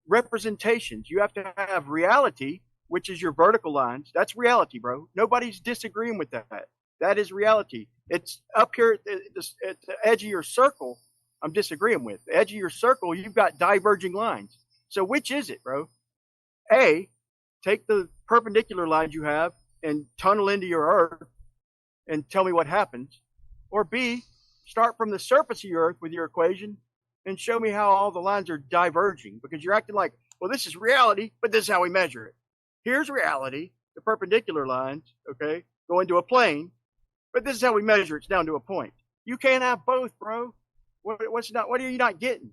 representations. You have to have reality, which is your vertical lines. That's reality, bro. Nobody's disagreeing with that. That is reality. It's up here at the edge of your circle. I'm disagreeing with the edge of your circle. You've got diverging lines. So which is it, bro? A, take the perpendicular lines you have and tunnel into your Earth and tell me what happens. Or B, start from the surface of your Earth with your equation and show me how all the lines are diverging, because you're acting like, well, this is reality, but this is how we measure it. Here's reality, the perpendicular lines, okay, go into a plane, but this is how we measure it. It's down to a point. You can't have both, bro. What are you not getting?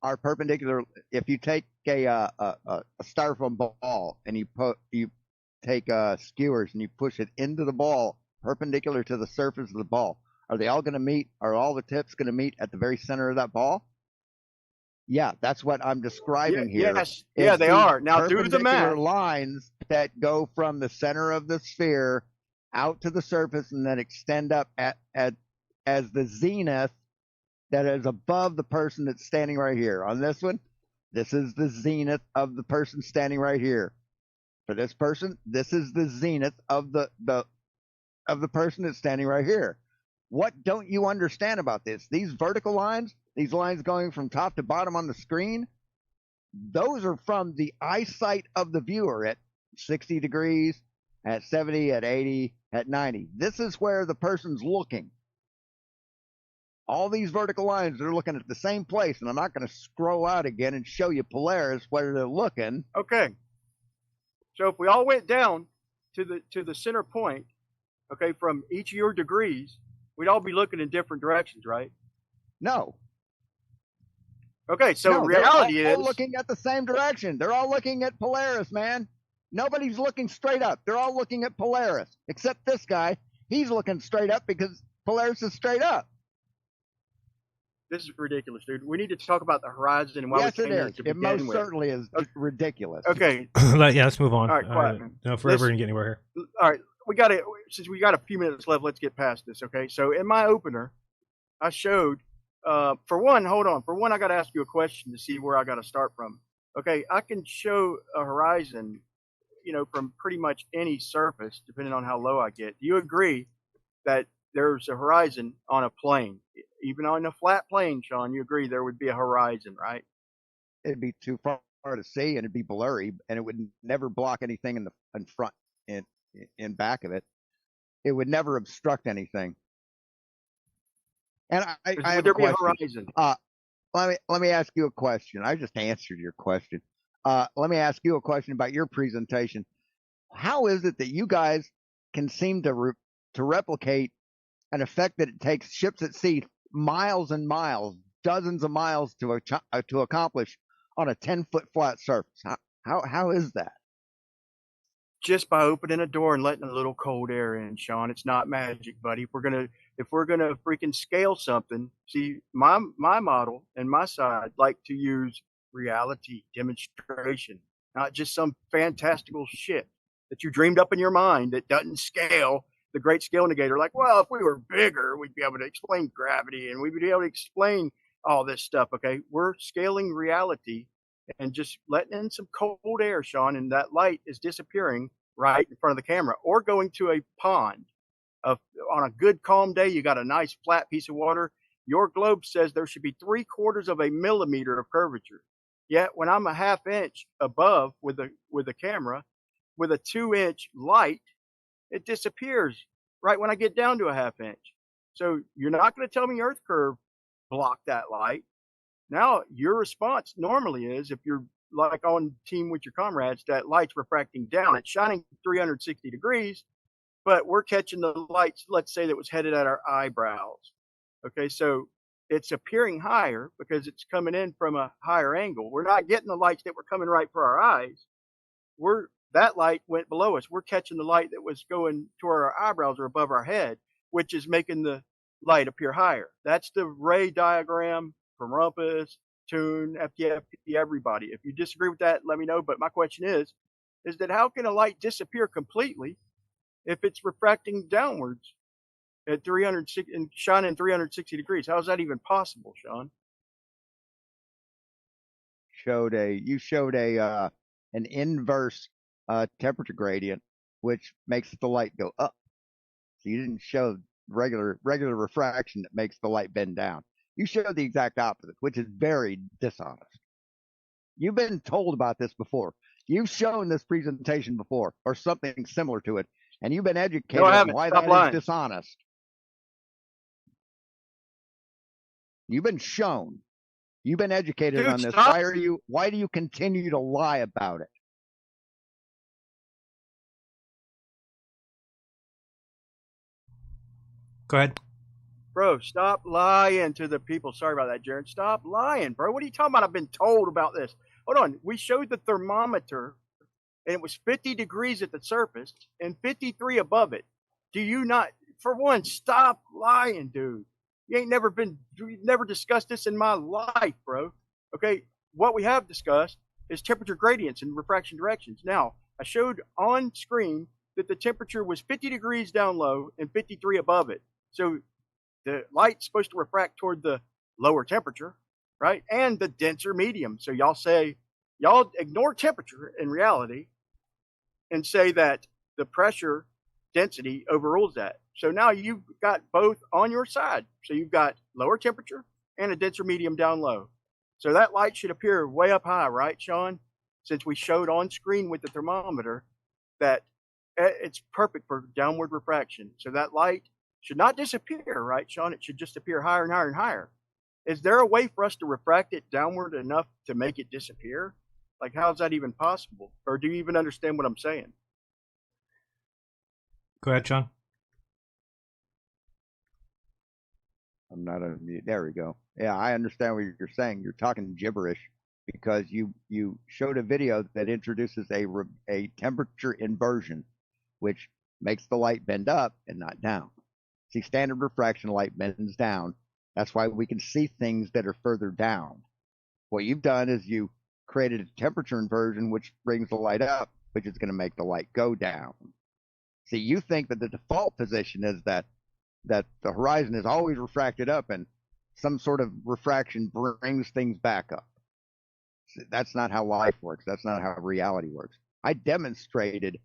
Our perpendicular, if you take a styrofoam ball and you take skewers and you push it into the ball perpendicular to the surface of the ball, are they all going to meet? Are all the tips going to meet at the very center of that ball? Yeah, that's what I'm describing here. Yes, yeah, they are. Now do the math. Lines that go from the center of the sphere out to the surface and then extend up as the zenith that is above the person that's standing right here. On this one, this is the zenith of the person standing right here. For this person, this is the zenith of the person that's standing right here. What don't you understand about this? These vertical lines, these lines going from top to bottom on the screen, those are from the eyesight of the viewer at 60 degrees, at 70, at 80, at 90. This is where the person's looking. All these vertical lines, they're looking at the same place, and I'm not going to scroll out again and show you Polaris where they're looking. Okay. So if we all went down to the center point, okay, from each of your degrees, we'd all be looking in different directions, right? No. Okay, so No, reality they're all is looking at the same direction. They're all looking at Polaris, man. Nobody's looking straight up. They're all looking at Polaris, except this guy. He's looking straight up because Polaris is straight up. this is ridiculous, dude. We need to talk about the horizon and why Yes, we it came here is. to It begin most with. certainly is ridiculous. Okay. Yeah, let's move on. All right, quiet. No, forever Let's- and get anywhere here. All right, since we got a few minutes left, let's get past this, okay? So in my opener, I showed, for one, I got to ask you a question to see where I got to start from. Okay, I can show a horizon, from pretty much any surface, depending on how low I get. Do you agree that there's a horizon on a plane? Even on a flat plane, Shawn, you agree there would be a horizon, right? It'd be too far to see, and it'd be blurry, and it would never block anything in front and in back of it. It would never obstruct anything. And I Would have there a be a question. horizon? Let me ask you a question. I just answered your question. Let me ask you a question about your presentation. How is it that you guys can seem to replicate an effect that it takes ships at sea miles and miles, dozens of miles to accomplish on a 10-foot flat surface? How is that? Just by opening a door and letting a little cold air in, Shawn. It's not magic, buddy. If we're gonna freaking scale something, see, my model and my side like to use reality demonstration, not just some fantastical shit that you dreamed up in your mind that doesn't scale. The great scale negator, like, well, if we were bigger, we'd be able to explain gravity and we'd be able to explain all this stuff. Okay, we're scaling reality and just letting in some cold air, Shawn, and that light is disappearing right in front of the camera, or going to a pond. On a good calm day, you got a nice flat piece of water. Your globe says there should be 3/4 of a millimeter of curvature. Yet when I'm a 1/2 inch above with the camera, with a 2-inch light, it disappears right when I get down to a 1/2 inch. So you're not going to tell me Earth curve blocked that light. Now your response normally is, if you're like on team with your comrades, that light's refracting down. It's shining 360 degrees, but we're catching the lights, let's say, that was headed at our eyebrows. Okay, so it's appearing higher because it's coming in from a higher angle. We're not getting the lights that were coming right for our eyes. That light went below us. We're catching the light that was going toward our eyebrows or above our head, which is making the light appear higher. That's the ray diagram from Rumpus, Toon, FTFP, everybody. If you disagree with that, let me know. But my question is that how can a light disappear completely if it's refracting downwards at 360 and shining 360 degrees? How is that even possible, Shawn? You showed an inverse temperature gradient, which makes the light go up. So you didn't show regular refraction that makes the light bend down. You showed the exact opposite, which is very dishonest. You've been told about this before. You've shown this presentation before, or something similar to it, and you've been educated on why that is dishonest. You've been shown. You've been educated on this. Why do you continue to lie about it? Go ahead. Bro, stop lying to the people. Sorry about that, Jared. Stop lying, bro. What are you talking about? I've been told about this. Hold on. We showed the thermometer, and it was 50 degrees at the surface and 53 above it. Do you not, for one, stop lying, dude. We've never discussed this in my life, bro. Okay, what we have discussed is temperature gradients and refraction directions. Now, I showed on screen that the temperature was 50 degrees down low and 53 above it. So the light's supposed to refract toward the lower temperature, right? And the denser medium. So y'all ignore temperature in reality and say that the pressure density overrules that. So now you've got both on your side. So you've got lower temperature and a denser medium down low. So that light should appear way up high, right, Shawn? Since we showed on screen with the thermometer that it's perfect for downward refraction. So that light should not disappear, right, Shawn? It should just appear higher and higher and higher. Is there a way for us to refract it downward enough to make it disappear? Like, how is that even possible? Or do you even understand what I'm saying? Go ahead, Sean. I'm not on mute. There we go. Yeah, I understand what you're saying. You're talking gibberish because you showed a video that introduces a temperature inversion, which makes the light bend up and not down. See, standard refraction light bends down. That's why we can see things that are further down. What you've done is you created a temperature inversion, which brings the light up, which is going to make the light go down. See, you think that the default position is that the horizon is always refracted up and some sort of refraction brings things back up. That's not how life works. That's not how reality works. I demonstrated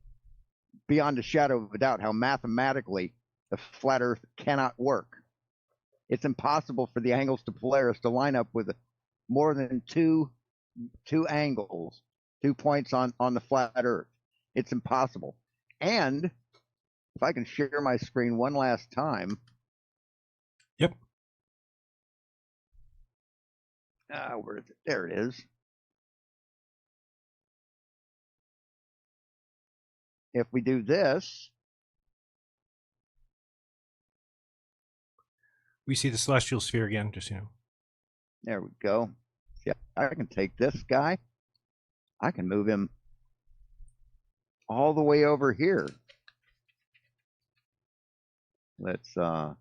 beyond a shadow of a doubt how mathematically the flat Earth cannot work. It's impossible for the angles to Polaris to line up with more than two angles, 2 points on the flat Earth. It's impossible. And if I can share my screen one last time. Yep. Where is it? There it is. If we do this, we see the celestial sphere again, just There we go. See, I can take this guy. I can move him all the way over here. Let's I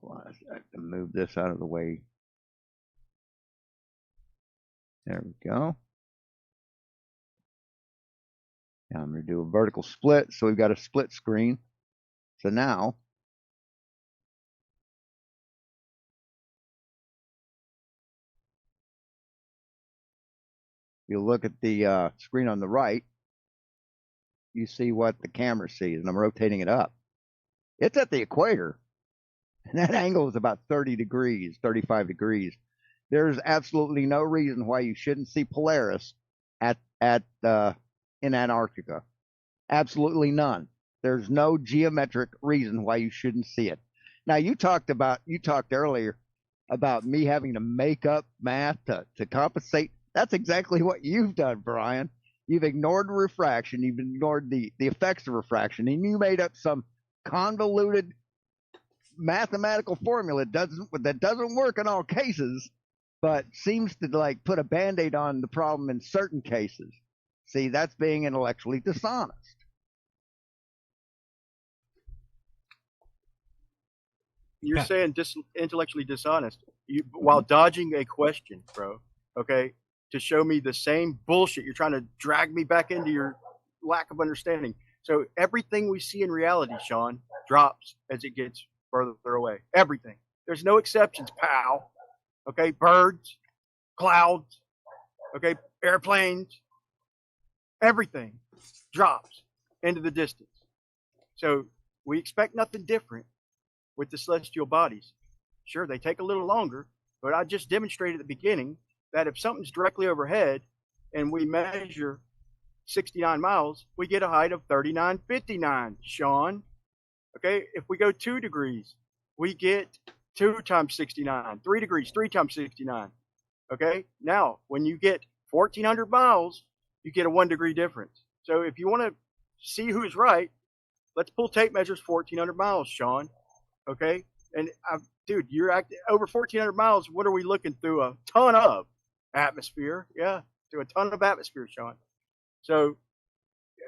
have to move this out of the way. There we go. Now I'm going to do a vertical split, so we've got a split screen. So now you look at the screen on the right, you see what the camera sees, and I'm rotating it up. It's at the equator, and that angle is about 30 degrees, 35 degrees. There's absolutely no reason why you shouldn't see Polaris in Antarctica. Absolutely none. There's no geometric reason why you shouldn't see it. Now, you talked earlier about me having to make up math to compensate. That's exactly what you've done, Brian. You've ignored refraction. You've ignored the effects of refraction, and you made up some convoluted mathematical formula that doesn't work in all cases, but seems to like put a Band-Aid on the problem in certain cases. See, that's being intellectually dishonest. You're saying intellectually dishonest while dodging a question, bro. Okay, to show me the same bullshit. You're trying to drag me back into your lack of understanding. So everything we see in reality, Sean, drops as it gets further away. Everything. There's no exceptions, pal. Okay, birds, clouds, okay, airplanes, everything drops into the distance. So we expect nothing different with the celestial bodies. Sure, they take a little longer, but I just demonstrated at the beginning that if something's directly overhead and we measure 69 miles, we get a height of 3959, Sean. Okay, if we go 2 degrees, we get 2 times 69, 3 degrees, 3 times 69. Okay, now when you get 1,400 miles, you get a 1 degree difference. So if you want to see who's right, let's pull tape measures 1,400 miles, Sean. Okay, and dude, you're over 1,400 miles. What are we looking through? A ton of atmosphere. Yeah, through a ton of atmosphere, Sean. So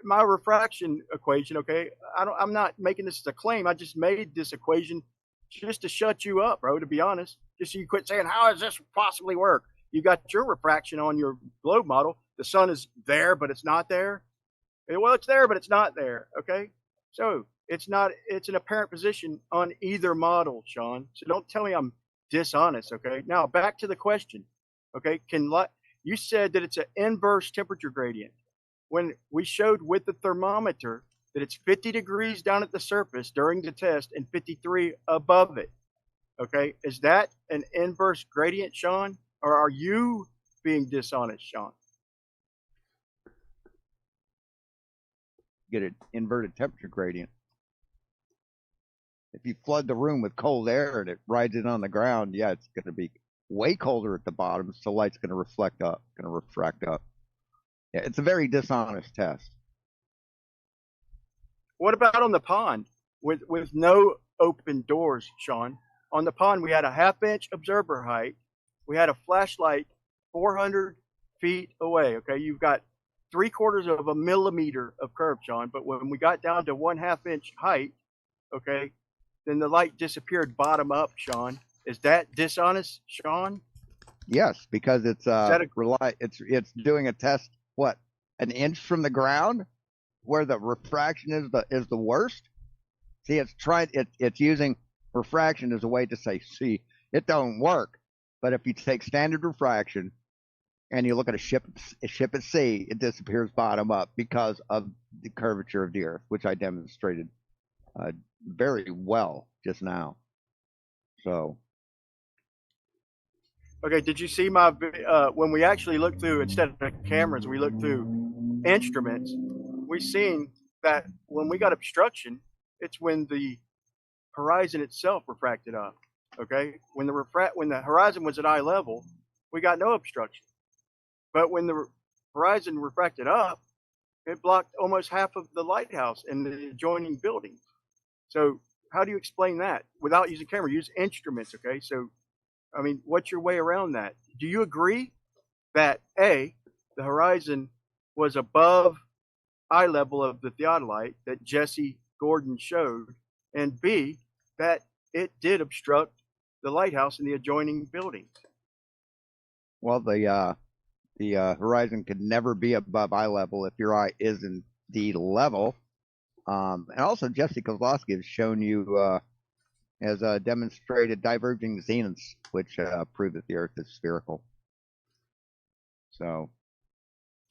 my refraction equation, okay, I'm not making this as a claim. I just made this equation just to shut you up, bro, to be honest. Just so you quit saying, how does this possibly work? You got your refraction on your globe model. The sun is there, but it's not there. Well, it's there, but it's not there, okay? So it's an apparent position on either model, Sean. So don't tell me I'm dishonest, okay? Now, back to the question, okay? You said that it's an inverse temperature gradient. When we showed with the thermometer that it's 50 degrees down at the surface during the test and 53 above it. Okay, is that an inverse gradient, Sean? Or are you being dishonest, Sean? Get an inverted temperature gradient. If you flood the room with cold air and it rides it on the ground, yeah, it's going to be way colder at the bottom, so light's going to refract up. Yeah, it's a very dishonest test. What about on the pond with no open doors, Shawn? On the pond, we had a 1/2 inch observer height. We had a flashlight 400 feet away. Okay, you've got 3/4 of a millimeter of curve, Shawn. But when we got down to 1/2 inch height, okay, then the light disappeared bottom up, Shawn. Is that dishonest, Shawn? Yes, because it's it's doing a test. What, an inch from the ground, where the refraction is the worst. See, it's using refraction as a way to say, see, it don't work. But if you take standard refraction and you look at a ship at sea, it disappears bottom up because of the curvature of the Earth, which I demonstrated very well just now. So. Okay, did you see my when we actually looked through, instead of cameras, we looked through instruments, we seen that when we got obstruction, it's when the horizon itself refracted up. Okay, when the horizon was at eye level, we got no obstruction. But when the horizon refracted up, it blocked almost half of the lighthouse and the adjoining buildings. So how do you explain that without using camera? Use instruments, okay? So, I mean, what's your way around that? Do you agree that A, the horizon was above eye level of the theodolite that Jesse Gordon showed, and B, that it did obstruct the lighthouse and the adjoining buildings? Well, the horizon could never be above eye level if your eye is indeed level. And also, Jesse Kozlowski has shown you, has demonstrated diverging zeniths, which prove that the Earth is spherical. So,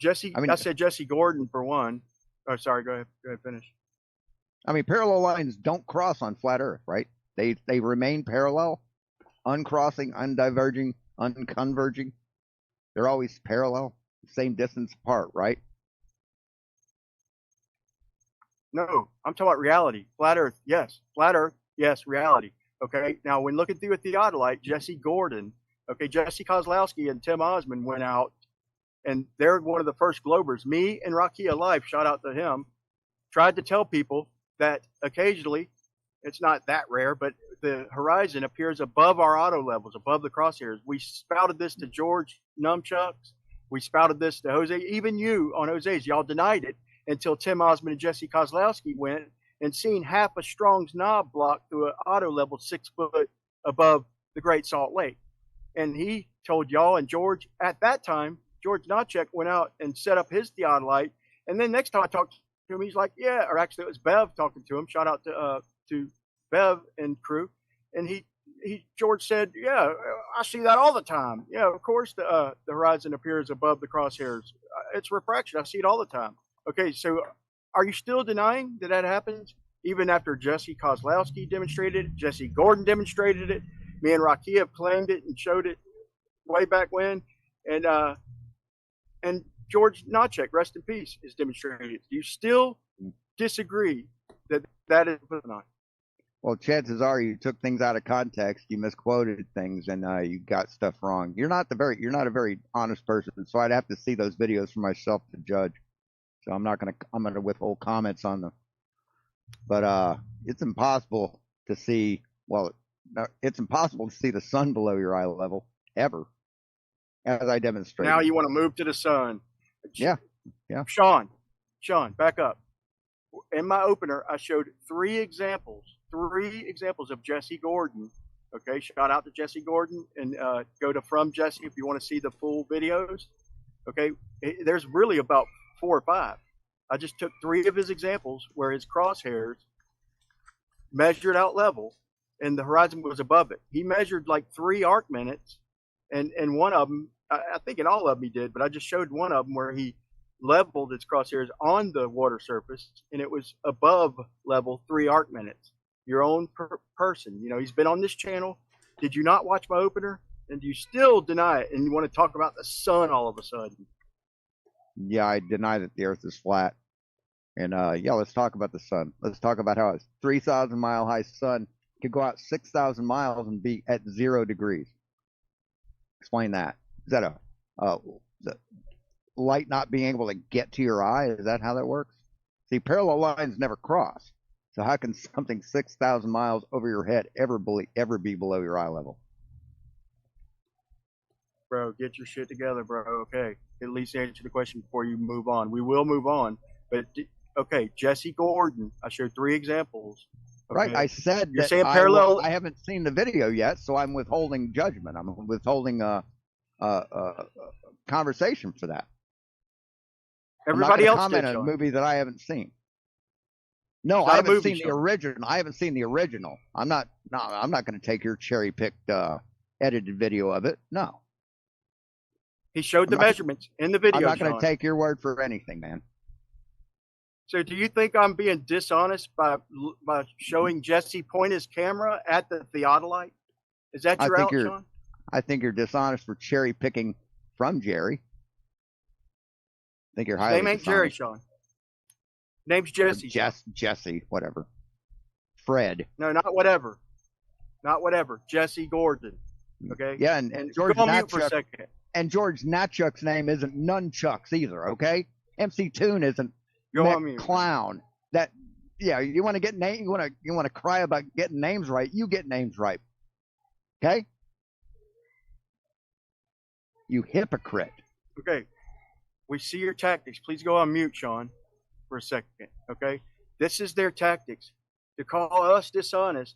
I said Jesse Gordon for one. Oh, sorry. Go ahead. Finish. I mean, parallel lines don't cross on flat Earth, right? They remain parallel, uncrossing, undiverging, unconverging. They're always parallel, same distance apart, right? No, I'm talking about reality. Flat Earth, yes. Flat Earth, yes. Reality. Okay. Now, when looking through a theodolite, Jesse Gordon, okay, Jesse Kozlowski and Tim Osmond went out, and they're one of the first globers. Me and Rakia Life, shout out to him, tried to tell people that occasionally, it's not that rare, but the horizon appears above our auto levels, above the crosshairs. We spouted this to George Numchucks. We spouted this to Jose. Even you on Jose's, y'all denied it until Tim Osmond and Jesse Kozlowski went and seen half a Strong's knob block through an auto level 6 foot above the Great Salt Lake. And he told y'all, and George, at that time, George Nachek went out and set up his theodolite. And then next time I talked to him, he's like, yeah, or actually it was Bev talking to him. Shout out to Bev and crew. And George said, yeah, I see that all the time. Yeah, of course the horizon appears above the crosshairs. It's refraction. I see it all the time. Okay, so are you still denying that that happens? Even after Jesse Kozlowski demonstrated it, Jesse Gordon demonstrated it, me and Rakia have claimed it and showed it way back when, and George Nachek, rest in peace, is demonstrated it. Do you still disagree that that is not? Well, chances are you took things out of context, you misquoted things, and you got stuff wrong. You're not a very honest person, so I'd have to see those videos for myself to judge. So I'm gonna withhold comments on them. But it's impossible to see. Well, it's impossible to see the sun below your eye level ever, as I demonstrated. Now you want to move to the sun? Yeah. Shawn, back up. In my opener, I showed three examples of Jesse Gordon. Okay, shout out to Jesse Gordon, and go to From Jesse if you want to see the full videos. Okay, there's really about 4 or 5. I just took 3 of his examples where his crosshairs measured out level and the horizon was above it. He measured like 3 arc minutes, and one of them, I think in all of them he did, but I just showed one of them where he leveled its crosshairs on the water surface, and it was above level 3 arc minutes. Your own person, he's been on this channel. Did you not watch my opener? And do you still deny it? And you want to talk about the sun all of a sudden? Yeah, I deny that the Earth is flat. And let's talk about the sun. Let's talk about how a 3,000 mile high sun could go out 6,000 miles and be at 0 degrees. Explain that. Is that the light not being able to get to your eye? Is that how that works? See, parallel lines never cross. So how can something 6,000 miles over your head ever be below your eye level? Bro, get your shit together, bro. Okay, at least answer the question before you move on. We will move on, but okay, Jesse Gordon. I showed 3 examples. Okay. Right, I said you're that saying parallel. I haven't seen the video yet, so I'm withholding judgment. I'm withholding a conversation for that. Everybody else comment did, on a Sean. movie that I haven't seen. No, I haven't seen the original. I haven't seen the original. I'm not going to take your cherry-picked edited video of it. No. He showed the measurements in the video. I'm not going to Sean. take your word for anything, man. So do you think I'm being dishonest by showing Jesse point his camera at the theodolite? Is that your out, Sean? I think you're dishonest for cherry picking from Jerry. I think you're highly Name ain't Jerry, Sean. Name's Jesse. Jesse, whatever. Fred. No, not whatever. Not whatever. Jesse Gordon. Okay. Yeah, and George go on mute for a second. And George Natchuk's name isn't Nunchucks either. Okay. MC Toon isn't Go on mute. Clown. That you want to get name. You want to cry about getting names right. You get names right. Okay. You hypocrite. Okay. We see your tactics. Please go on mute, Sean, for a second. Okay. This is their tactics to call us dishonest.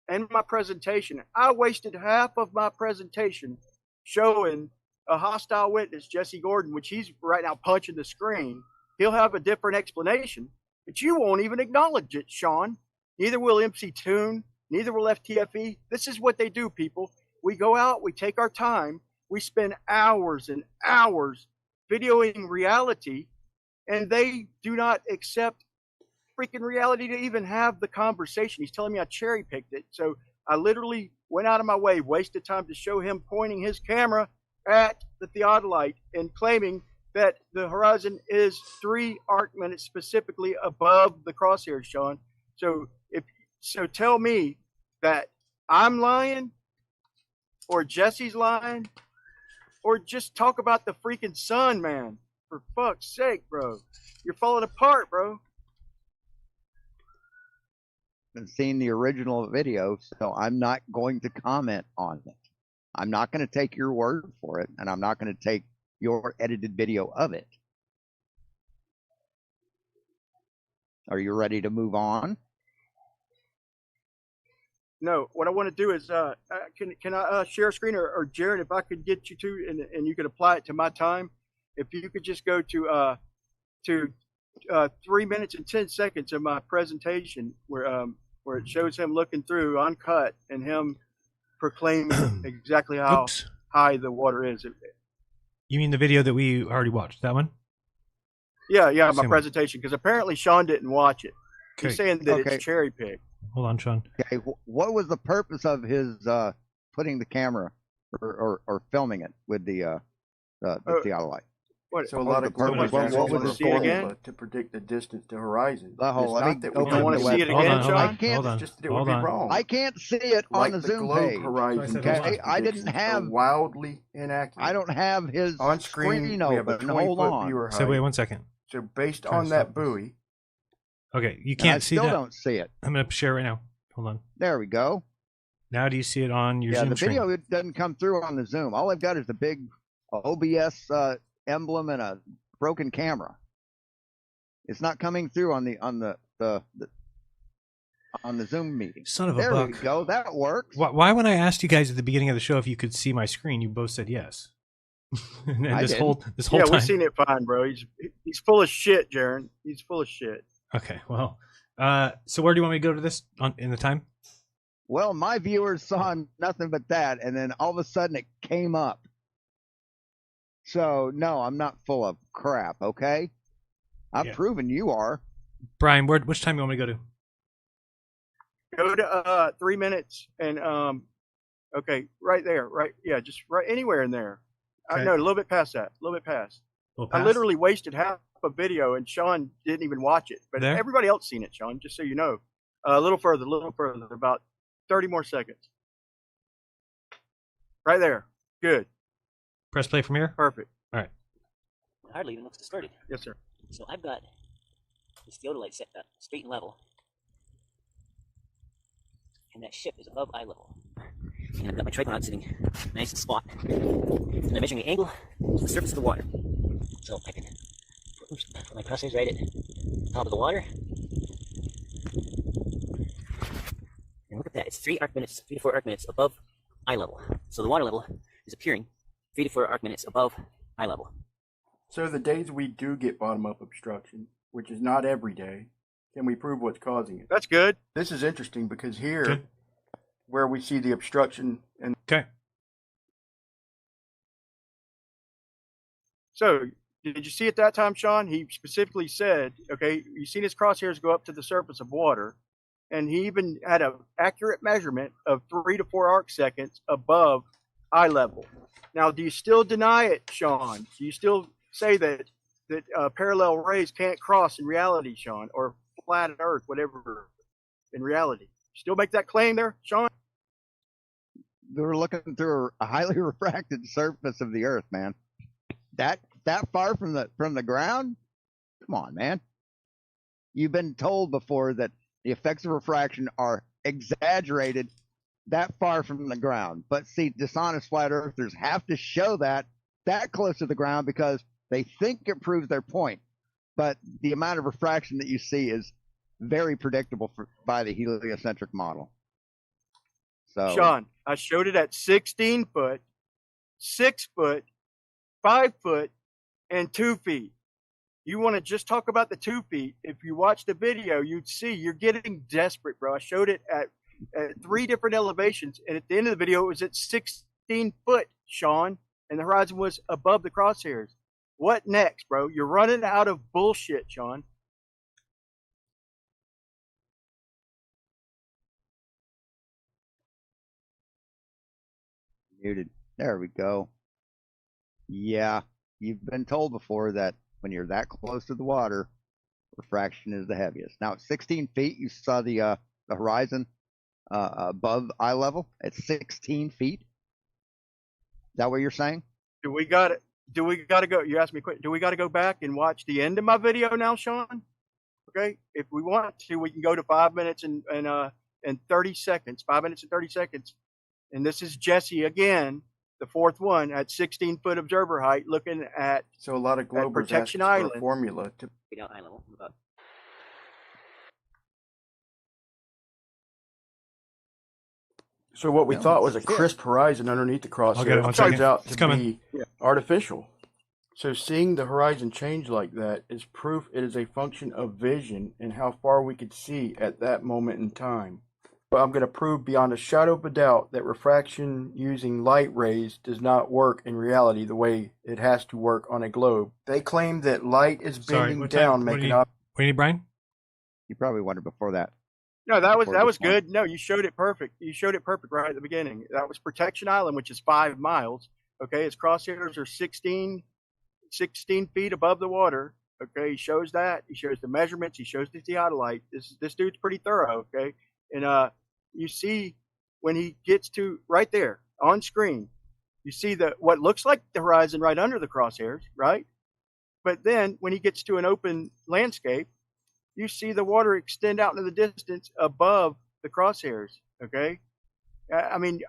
And my presentation, I wasted half of my presentation showing a hostile witness, Jesse Gordon, which he's right now punching the screen. He'll have a different explanation, but you won't even acknowledge it, Sean. Neither will MC Toon, neither will FTFE. This is what they do, people. We go out, we take our time, we spend hours and hours videoing reality, and they do not accept freaking reality to even have the conversation. He's telling me I cherry picked it. So I literally went out of my way, wasted time to show him pointing his camera at the theodolite and claiming that the horizon is 3 arc minutes specifically above the crosshairs, Sean. So tell me that I'm lying or Jesse's lying, or just talk about the freaking sun, man. For fuck's sake, bro. You're falling apart, bro. I've seen the original video, so I'm not going to comment on it. I'm not going to take your word for it, and I'm not going to take your edited video of it. Are you ready to move on? No, what I want to do is, can I share a screen, or Jared, if I could get you to, and you could apply it to my time, if you could just go to 3 minutes and 10 seconds of my presentation where it shows him looking through uncut and him proclaiming exactly how high the water is. You mean the video that we already watched? That one? Yeah, my Same presentation, because apparently Sean didn't watch it. He's saying that it's cherry picked. Hold on, Sean. Okay, what was the purpose of his putting the camera or filming it with the theodolite? So a lot of global formula to predict the distance to horizon. I can't. It's just that it would be wrong. I can't see it on the Zoom page. Horizon okay, I didn't have wildly inaccurate. I don't have his on screen. We have a 20-foot viewer height. So wait 1 second. So based on that buoy. Okay, you can't see that. I still don't see it. I'm going to share right now. Hold on. There we go. Now do you see it on your Zoom screen? Yeah, the video doesn't come through on the Zoom. All I've got is the big OBS emblem and a broken camera. It's not coming through on the Zoom meeting. Son of a there buck. We go. That works. Why when I asked you guys at the beginning of the show if you could see my screen, you both said yes. and this whole time. We've seen it fine, bro. He's full of shit, Jaron. He's full of shit. Okay, well, so where do you want me to go to this in the time? Well, my viewers saw nothing but that, and then all of a sudden it came up. So no, I'm not full of crap. Okay, I've proven you are. Brian, which time you want me to go to? Go to 3 minutes and okay, right there, right, yeah, just right anywhere in there. Okay. No, a little bit past that, a little bit past. I literally wasted half a video and Sean didn't even watch it, but everybody else seen it, Sean. Just so you know, a little further, about 30 more seconds. Right there, good. Press play from here. Perfect. All right. It hardly even looks distorted. Yes, sir. So I've got this theodolite set up straight and level, and that ship is above eye level. And I've got my tripod sitting nice and spot, and I'm measuring the angle to the surface of the water. So I can put my crosshairs right at the top of the water. And look at that, it's 3 to 4 arc minutes above eye level. So the water level is appearing 3 to 4 arc minutes above eye level. So the days we do get bottom-up obstruction, which is not every day, can we prove what's causing it? That's good. This is interesting because here, where we see the obstruction and So, did you see at that time, Shawn? He specifically said, okay, you seen his crosshairs go up to the surface of water, and he even had an accurate measurement of 3 to 4 arc seconds above eye level. Now, do you still deny it, Shawn? Do you still say that parallel rays can't cross in reality, Shawn, or flat Earth, whatever, in reality? Still make that claim there, Shawn? We're looking through a highly refracted surface of the Earth, man. That far from the ground? Come on, man. You've been told before that the effects of refraction are exaggerated that far from the ground. But see, dishonest flat earthers have to show that close to the ground because they think it proves their point. But the amount of refraction that you see is very predictable by the heliocentric model. So, Shawn, I showed it at 16 foot, 6 foot, 5 foot, and 2 feet. You want to just talk about the 2 feet? If you watch the video, you'd see you're getting desperate, bro. I showed it at 3 different elevations, and at the end of the video, it was at 16 foot, Shawn, and the horizon was above the crosshairs. What next, bro? You're running out of bullshit, Shawn. muted. There we go. Yeah, you've been told before that when you're that close to the water, refraction is the heaviest. Now at 16 feet, you saw the horizon above eye level at 16 feet. Is that what you're saying? Do we got to go? You asked me quick. Do we got to go back and watch the end of my video now, Shawn? Okay, if we want to, we can go to 5 minutes and 30 seconds. 5 minutes and 30 seconds. And this is Jesse again, the fourth one at 16 foot observer height, looking at so a lot of globers Protection ask Island for a formula to Figure out eye level. About So what we thought was a crisp horizon underneath the crosshair turns out to be artificial. So seeing the horizon change like that is proof it is a function of vision and how far we could see at that moment in time. But I'm going to prove beyond a shadow of a doubt that refraction using light rays does not work in reality the way it has to work on a globe. They claim that light is bending down, making up. What do you need, Brian? You probably wondered before that. No, that was good. No, you showed it perfect. You showed it perfect right at the beginning. That was Protection Island, which is 5 miles. Okay, its crosshairs are 16 feet above the water. Okay, he shows that. He shows the measurements. He shows the theodolite. This dude's pretty thorough. Okay, and you see when he gets to right there on screen, you see what looks like the horizon right under the crosshairs, right? But then when he gets to an open landscape, you see the water extend out into the distance above the crosshairs. Okay, I mean,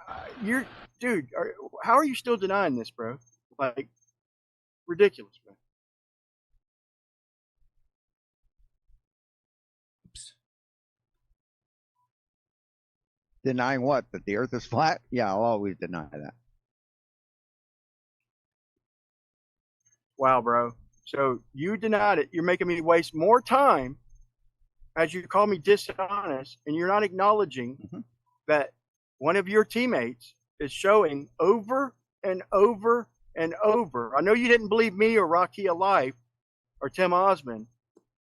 dude. How are you still denying this, bro? Like, ridiculous, bro. Denying what? That the Earth is flat? Yeah, I'll always deny that. Wow, bro. So you denied it. You're making me waste more time as you call me dishonest, and you're not acknowledging that one of your teammates is showing over and over and over. I know you didn't believe me or Rocky Alive or Tim Osmond,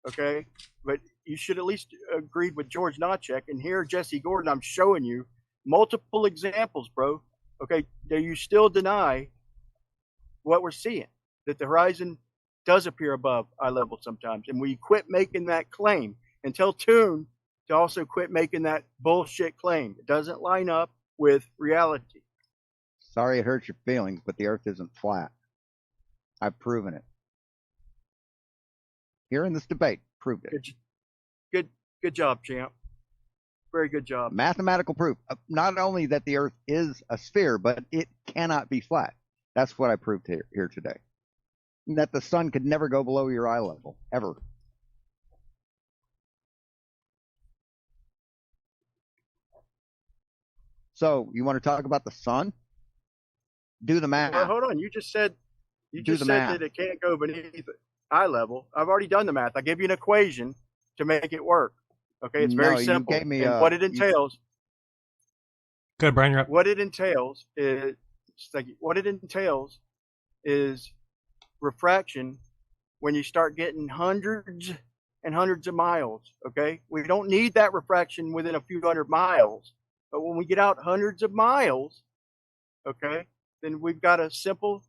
okay? But you should at least agreed with George Notchek. And here, Jesse Gordon, I'm showing you multiple examples, bro. Okay, do you still deny what we're seeing? That the horizon does appear above eye level sometimes. And we quit making that claim and tell Toon to also quit making that bullshit claim. It doesn't line up with reality. Sorry it hurts your feelings, but the Earth isn't flat. I've proven it. Here in this debate, proved it. Good job, champ. Very good job. Mathematical proof. Not only that the Earth is a sphere, but it cannot be flat. That's what I proved here today. And that the sun could never go below your eye level, ever. So, you want to talk about the sun? Do the math. Well, hold on. You just said that it can't go beneath eye level. I've already done the math. I gave you an equation to make it work. Okay, it's very simple. You gave me, and what it entails. Good, Brian. You're up. What it entails is refraction when you start getting hundreds and hundreds of miles. Okay, we don't need that refraction within a few hundred miles, but when we get out hundreds of miles, okay, then we've got a simple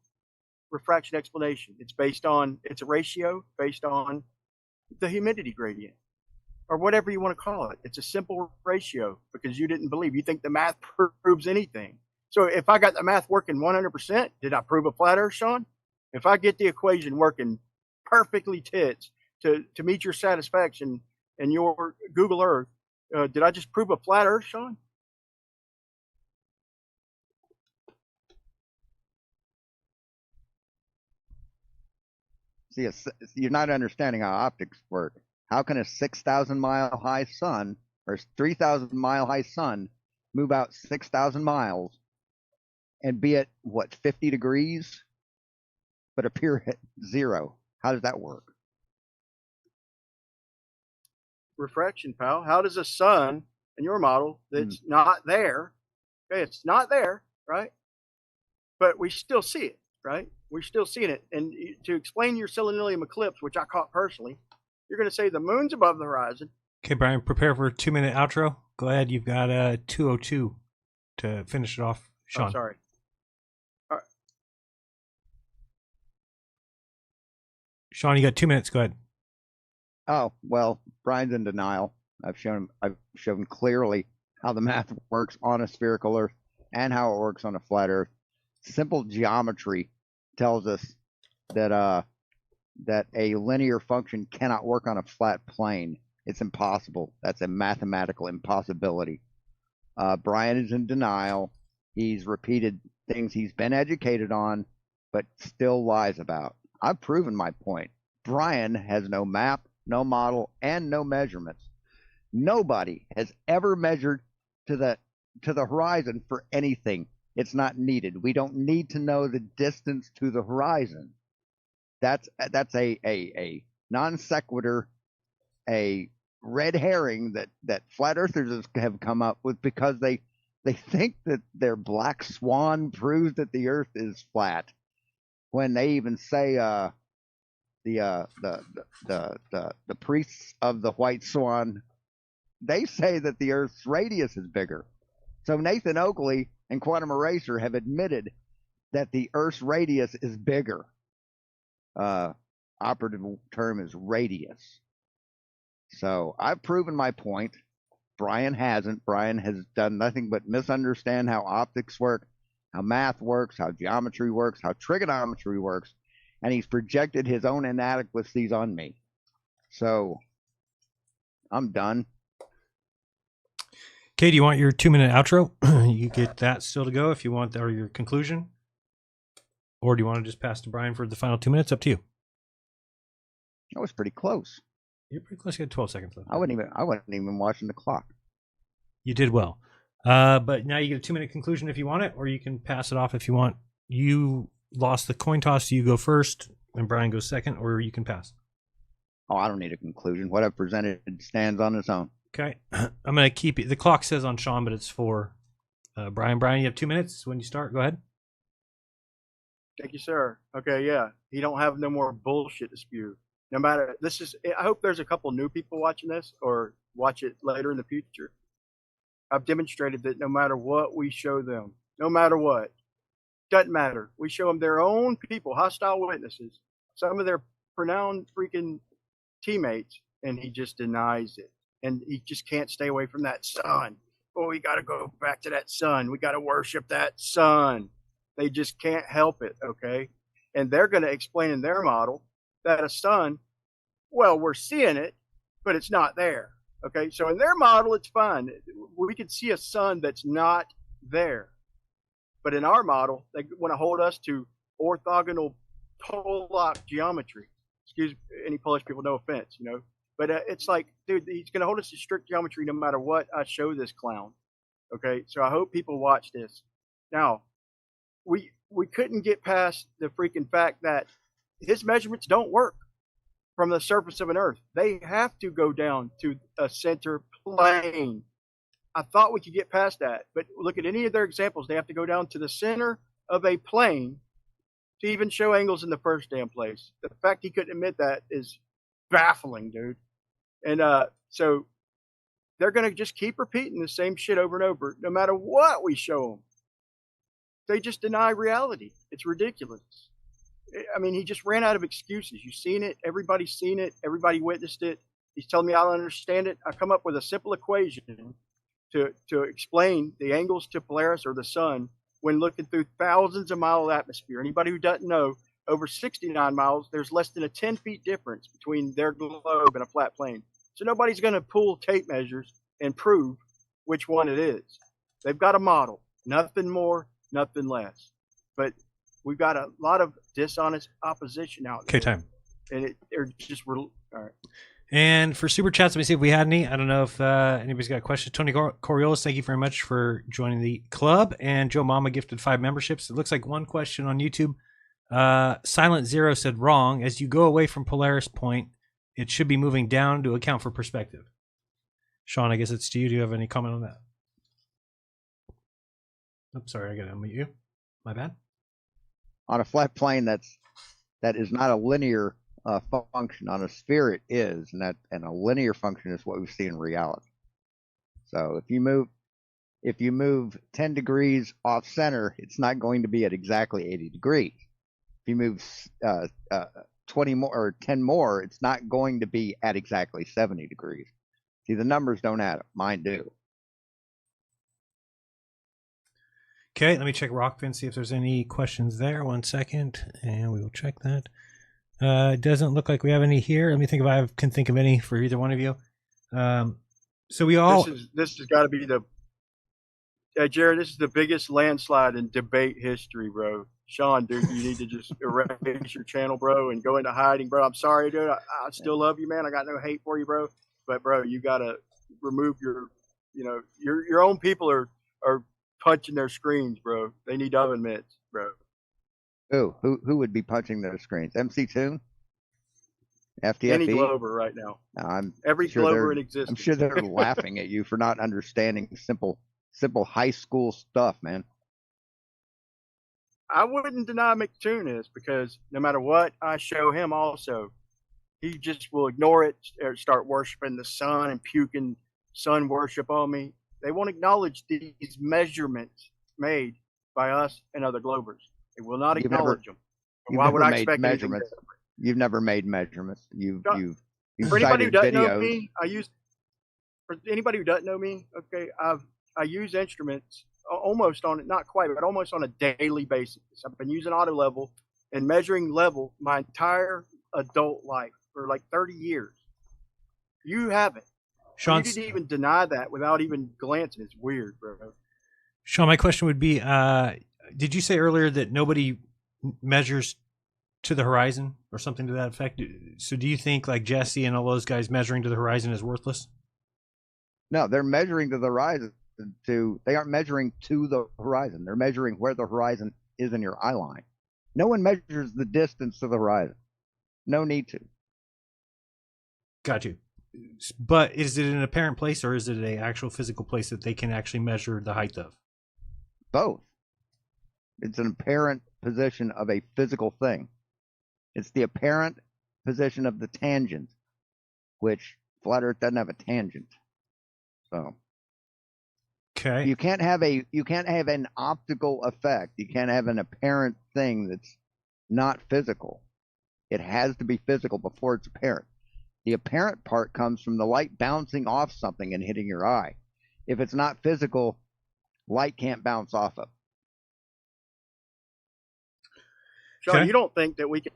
refraction explanation. It's a ratio based on the humidity gradient, or whatever you want to call it. It's a simple ratio because you didn't believe. You think the math proves anything. So if I got the math working 100%, did I prove a flat Earth, Shawn? If I get the equation working perfectly tits to meet your satisfaction and your Google Earth, did I just prove a flat Earth, Shawn? See, you're not understanding how optics work. How can a 6,000 mile high sun or 3,000 mile high sun move out 6,000 miles and be at what, 50 degrees, but appear at 0? How does that work? Refraction, pal. How does a sun in your model that's not there? Okay, it's not there, right? But we still see it, right? We're still seeing it. And to explain your selenium eclipse, which I caught personally, you're going to say the moon's above the horizon. Okay, Brian, prepare for a 2-minute outro. Go ahead. You've got 2:02 to finish it off. Shawn. Oh, sorry. All right. Shawn, you got 2 minutes. Go ahead. Oh, well, Brian's in denial. I've shown clearly how the math works on a spherical Earth and how it works on a flat Earth. Simple geometry tells us that a linear function cannot work on a flat plane. It's impossible. That's a mathematical impossibility. Brian is in denial. He's repeated things he's been educated on, but still lies about. I've proven my point. Brian has no map, no model, and no measurements. Nobody has ever measured to the horizon for anything. It's not needed. We don't need to know the distance to the horizon. That's a non sequitur, a red herring that flat earthers have come up with because they think that their black swan proves that the Earth is flat. When they even say the priests of the white swan, they say that the Earth's radius is bigger. So Nathan Oakley and Quantum Eraser have admitted that the Earth's radius is bigger. Operative term is radius. So I've proven my point. Brian hasn't. Brian has done nothing but misunderstand how optics work, how math works, how geometry works, how trigonometry works, and he's projected his own inadequacies on me. So I'm done. Okay, do you want your 2-minute outro? You get that still to go if you want, or your conclusion? Or do you want to just pass to Brian for the final 2 minutes? Up to you. That was pretty close. You're pretty close. You had 12 seconds left. I wasn't even watching the clock. You did well. But now you get a 2-minute conclusion if you want it, or you can pass it off if you want. You lost the coin toss, so you go first, and Brian goes second, or you can pass. Oh, I don't need a conclusion. What I've presented stands on its own. Okay. I'm going to keep it. The clock says on Shawn, but it's for Brian. Brian, you have 2 minutes when you start. Go ahead. Thank you, sir. Okay, yeah. You don't have no more bullshit to spew. No matter, I hope there's a couple new people watching this or watch it later in the future. I've demonstrated that no matter what we show them, no matter what, doesn't matter. We show them their own people, hostile witnesses, some of their pronounced freaking teammates, and he just denies it. And he just can't stay away from that sun. Oh, we got to go back to that sun. We got to worship that sun. They just can't help it, okay? And they're going to explain in their model that a sun, well, we're seeing it, but it's not there, okay? So in their model, it's fine. We can see a sun that's not there. But in our model, they want to hold us to orthogonal Pollock geometry. Excuse any Polish people, no offense, you know. But it's like, dude, he's going to hold us to strict geometry no matter what I show this clown. Okay, so I hope people watch this. Now, we couldn't get past the freaking fact that his measurements don't work from the surface of an Earth. They have to go down to a center plane. I thought we could get past that, but look at any of their examples. They have to go down to the center of a plane to even show angles in the first damn place. The fact he couldn't admit that is baffling, dude. And so they're going to just keep repeating the same shit over and over, no matter what we show them. They just deny reality. It's ridiculous. I mean, he just ran out of excuses. You've seen it. Everybody's seen it. Everybody witnessed it. He's telling me I don't understand it. I come up with a simple equation to explain the angles to Polaris or the sun when looking through thousands of miles of atmosphere. Anybody who doesn't know, over 69 miles, there's less than a 10 feet difference between their globe and a flat plane. So nobody's going to pull tape measures and prove which one it is. They've got a model, nothing more, nothing less. But we've got a lot of dishonest opposition out there. Okay, time. And they're just all right. And for super chats, let me see if we had any. I don't know if anybody's got a question. Tony Coriolis, thank you very much for joining the club. And Joe Mama gifted 5 memberships. It looks like one question on YouTube. Silent Zero said wrong. As you go away from Polaris point, it should be moving down to account for perspective. Shawn, I guess it's to you. Do you have any comment on that? Oops, sorry, I got to unmute you. My bad. On a flat plane, that is not a linear function. On a sphere, it is, and a linear function is what we see in reality. So if you move 10 degrees off center, it's not going to be at exactly 80 degrees. If you move 20 more or 10 more, it's not going to be at exactly 70 degrees. See, the numbers don't add up. Mine do. Okay, let me check Rokfin, see if there's any questions there. 1 second, and we will check that. It doesn't look like we have any here. Let me think if I can think of any for either one of you. So we all... This has got to be the... Jared, this is the biggest landslide in debate history, bro. Shawn, dude, you need to just erase your channel, bro, and go into hiding, bro. I'm sorry, dude. I still love you, man. I got no hate for you, bro. But, bro, you got to remove your own people are punching their screens, bro. They need oven mitts, bro. Who would be punching their screens? MC2? FTFE? Any Glober right now. Every sure Glober in existence. I'm sure they're laughing at you for not understanding simple high school stuff, man. I wouldn't deny McToon is, because no matter what I show him also, he just will ignore it or start worshiping the sun and puking sun worship on me. They won't acknowledge these measurements made by us and other Globers. They will not acknowledge them. Why would I expect measurements? You've never made measurements. You've for anybody who doesn't videos. know me, for anybody who doesn't know me, okay, I use instruments almost on, not quite, but almost on a daily basis. I've been using auto level and measuring level my entire adult life for like 30 years. You haven't. Shawn, you didn't even deny that without even glancing. It's weird, bro. Shawn, my question would be, did you say earlier that nobody measures to the horizon or something to that effect? So do you think like Jesse and all those guys measuring to the horizon is worthless? No, they're measuring to the horizon. They aren't measuring to the horizon. They're measuring where the horizon is in your eye line. No one measures the distance to the horizon. No need to. Got you. But is it an apparent place or is it an actual physical place that they can actually measure the height of? Both. It's an apparent position of a physical thing. It's the apparent position of the tangent, which flat Earth doesn't have a tangent. So okay, you can't have an optical effect. You can't have an apparent thing that's not physical. It has to be physical before it's apparent. The apparent part comes from the light bouncing off something and hitting your eye. If it's not physical, light can't bounce off of. Sean, Okay. you don't think that we can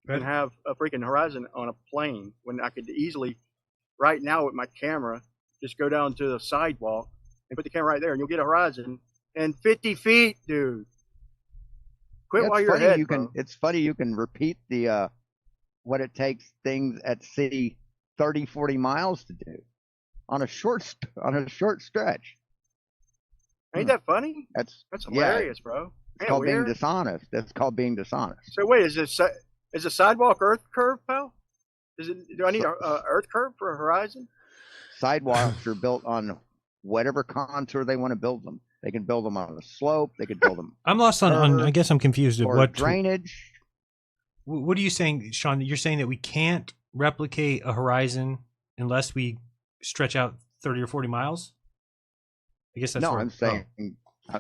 Right. have a freaking horizon on a plane when I could easily, right now with my camera, just go down to the sidewalk and put the camera right there, and you'll get a horizon in 50 feet, dude. Quit Yeah, while it's you're funny ahead, you bro. can. It's funny you can repeat the what it takes things at sea 30, 40 miles to do on a short stretch. Ain't that funny? That's hilarious, bro. It's Ain't it called being weird? dishonest. That's called being dishonest. So wait, is a sidewalk Earth curve, pal? Do I need a Earth curve for a horizon? Sidewalks are built on whatever contour they want to build them. They can build them on a slope. They could build them. I'm lost on I guess I'm confused at or what drainage. What are you saying, Sean? You're saying that we can't replicate a horizon unless we stretch out 30 or 40 miles? I guess that's No, where-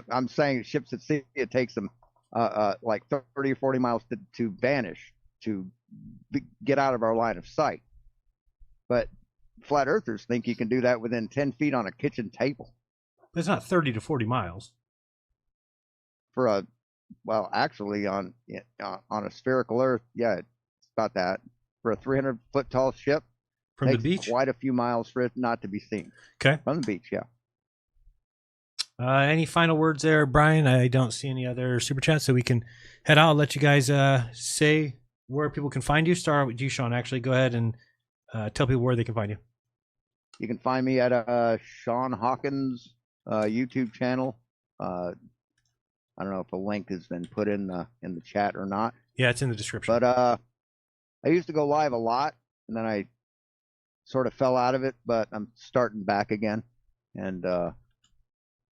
I'm saying ships at sea, it takes them like 30 or 40 miles to vanish, to get out of our line of sight. But flat earthers think you can do that within 10 feet on a kitchen table. It's not 30 to 40 miles. Well, actually on a spherical Earth, yeah, it's about that. For a 300-foot tall ship, From the takes beach? quite a few miles for it not to be seen. Okay. From the beach, yeah. Any final words there, Brian? I don't see any other super chats, so we can head out. I'll let you guys say where people can find you. Start with you, Sean. Actually, go ahead and tell people where they can find you. You can find me at Shawn Hawkins YouTube channel. I don't know if a link has been put in the chat or not. Yeah, it's in the description. But I used to go live a lot, and then I sort of fell out of it. But I'm starting back again, and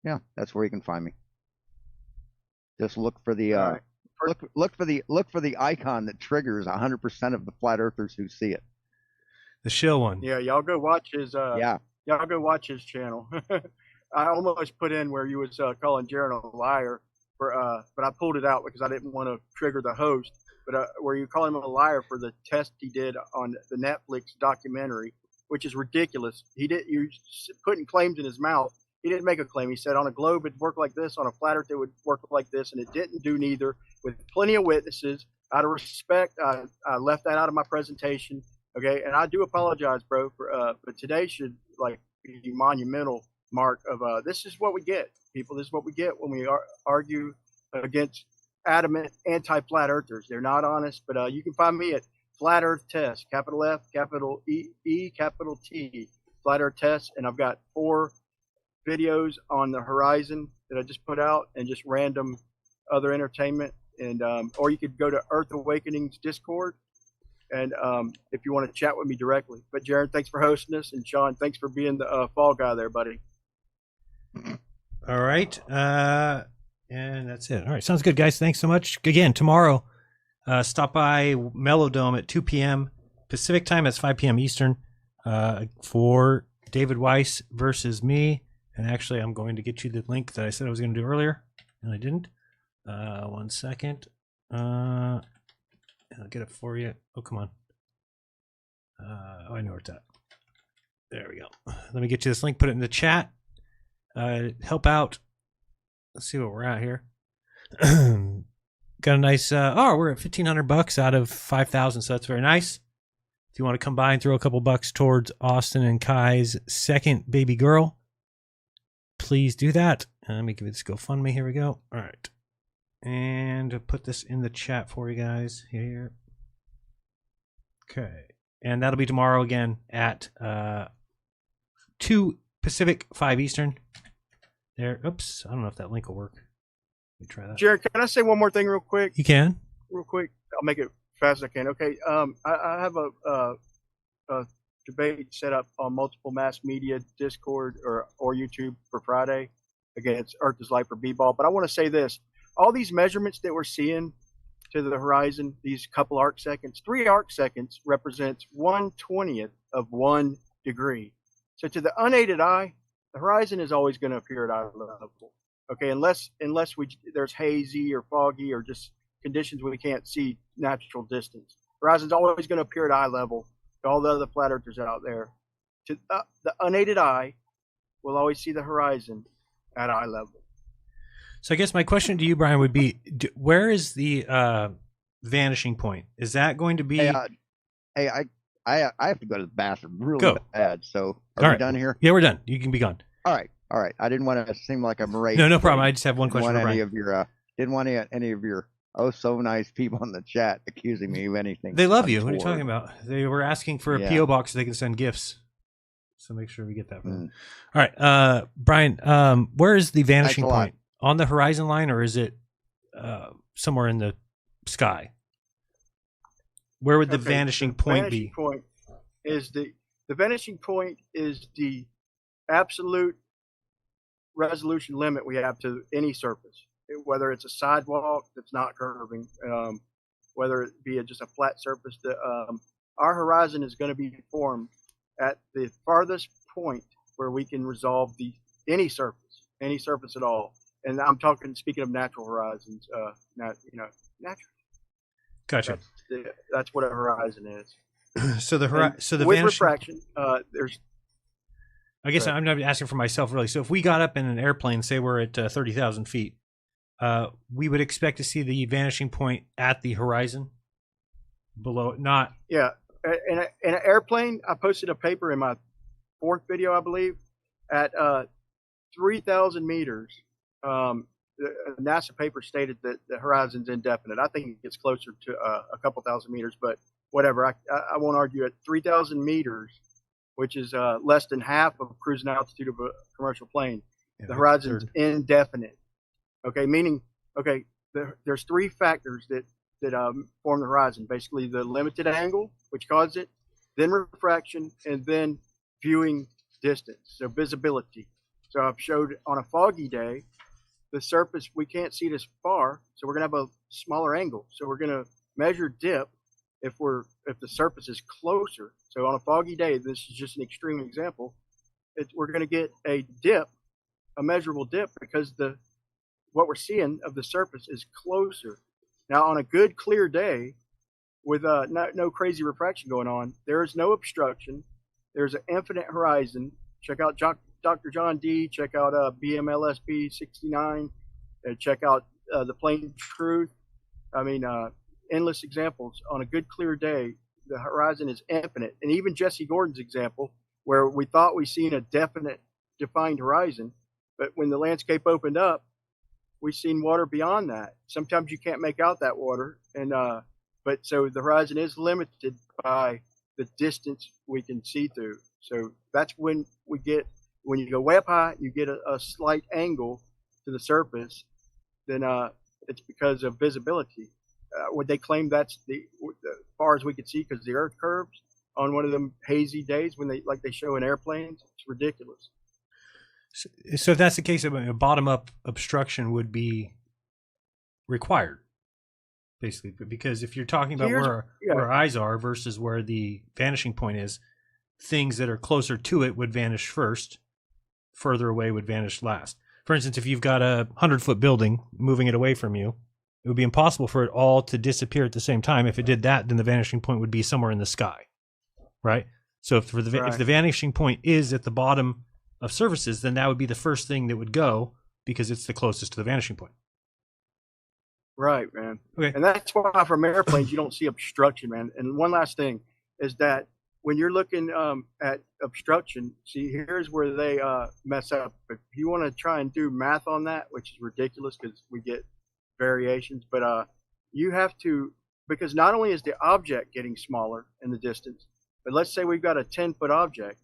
yeah, that's where you can find me. Just look for the look for the icon that triggers 100% of the flat earthers who see it. The shill one. Yeah, y'all go watch his. Yeah. Y'all go watch his channel. I almost put in where you was calling Jaron a liar, but I pulled it out because I didn't want to trigger the host. But where you call him a liar for the test he did on the Netflix documentary, which is ridiculous. You putting claims in his mouth. He didn't make a claim. He said on a globe it'd work like this, on a flat earth it would work like this, and it didn't do neither. With plenty of witnesses, out of respect, I left that out of my presentation. Okay, and I do apologize, bro, but today should like be monumental mark of this is what we get, people. This is what we get when we argue against adamant anti-flat earthers. They're not honest, but you can find me at Flat Earth Test, capital F, capital E, capital T, Flat Earth Test, and I've got 4 videos on the horizon that I just put out, and just random other entertainment. And or you could go to Earth Awakening's Discord, and if you want to chat with me directly. But Jaron, thanks for hosting us, and Sean, thanks for being the fall guy there, buddy. All right. And that's it. All right. Sounds good, guys. Thanks so much. Again, tomorrow, stop by Melodome at 2 p.m. Pacific time. That's 5 p.m. Eastern for David Weiss versus me. And actually, I'm going to get you the link that I said I was going to do earlier, and I didn't. 1 second. I'll get it for you. Oh, come on. I know where it's at. There we go. Let me get you this link. Put it in the chat. Help out. Let's see what we're at here. Got a nice. We're at $1,500 out of 5,000, so that's very nice. If you want to come by and throw a couple bucks towards Austin and Kai's second baby girl, please do that. Let me give this GoFundMe. Here we go. All right. And put this in the chat for you guys here. Okay. And that'll be tomorrow again at 2 Pacific, 5 Eastern. There. Oops. I don't know if that link will work. Let me try that. Jaron, can I say one more thing real quick? You can. Real quick. I'll make it fast as I can. Okay. I have a debate set up on multiple mass media, Discord or YouTube for Friday against Earth is Life for B-Ball. But I want to say this. All these measurements that we're seeing to the horizon, these couple arc seconds, 3 arc seconds represents 1/20th of 1 degree. So to the unaided eye, the horizon is always going to appear at eye level. Okay, unless there's hazy or foggy or just conditions we can't see natural distance. Horizon's always going to appear at eye level to all the other flat earthers out there. To the unaided eye will always see the horizon at eye level. So I guess my question to you, Brian, would be, where is the vanishing point, is that going to be? Hey, I have to go to the bathroom really Go. bad. So are All we right. done here? Yeah, we're done. You can be gone. All right. I didn't want to seem like I'm raging. No problem. I just have one Didn't question want for any Brian. of your didn't want any of your so nice people in the chat accusing me of anything. They love you. What are you untoward. talking about? They were asking for a Yeah. PO box so they can send gifts. So make sure we get that for them. All right, Brian. Where is the vanishing Thanks a lot. point? On the horizon line, or is it somewhere in the sky? Where would the vanishing point be? The vanishing point is the absolute resolution limit we have to any surface, whether it's a sidewalk that's not curving, whether it be just a flat surface. Our horizon is going to be formed at the farthest point where we can resolve any surface at all. And I'm speaking of natural horizons, natural. Gotcha. That's what a horizon is. So the with vanishing refraction, there's. I guess I'm not asking for myself really. So if we got up in an airplane, say we're at 30,000 feet, we would expect to see the vanishing point at the horizon below it, not. Yeah. In an airplane, I posted a paper in my 4th video, I believe, at 3,000 meters. The NASA paper stated that the horizon's indefinite. I think it gets closer to a couple thousand meters, but whatever. I won't argue. At 3,000 meters, which is less than half of cruising altitude of a commercial plane, the horizon's indefinite. Okay, meaning there's 3 factors that form the horizon. Basically, the limited angle, which causes it, then refraction, and then viewing distance, so visibility. So I've showed on a foggy day, the surface, we can't see it as far, so we're going to have a smaller angle. So we're going to measure dip if the surface is closer. So on a foggy day, this is just an extreme example, we're going to get a dip, a measurable dip, because what we're seeing of the surface is closer. Now, on a good clear day with no crazy refraction going on, there is no obstruction. There's an infinite horizon. Check out Dr. John D. Check out BMLSP 69. Check out The Plain Truth. I mean, endless examples. On a good clear day, the horizon is infinite. And even Jesse Gordon's example, where we thought we seen a definite defined horizon, but when the landscape opened up, we've seen water beyond that. Sometimes you can't make out that water, but so the horizon is limited by the distance we can see through. So that's when you go way up high, you get a slight angle to the surface, then it's because of visibility. Would they claim that's as far as we could see because the Earth curves on one of them hazy days when they show in airplanes? It's ridiculous. So if that's the case, a bottom-up obstruction would be required, basically, because if you're talking about where our eyes are versus where the vanishing point is, things that are closer to it would vanish first, further away would vanish last. For instance, if you've got a 100-foot building moving it away from you, it would be impossible for it all to disappear at the same time. If it did that, then the vanishing point would be somewhere in the sky, right? So if the vanishing point is at the bottom of surfaces, then that would be the first thing that would go because it's the closest to the vanishing point. Right, man. Okay. And that's why from airplanes you don't see obstruction, man. And one last thing is that when you're looking at obstruction, see, here's where they mess up. If you want to try and do math on that, which is ridiculous because we get variations, but you have to, because not only is the object getting smaller in the distance, but let's say we've got a 10-foot object.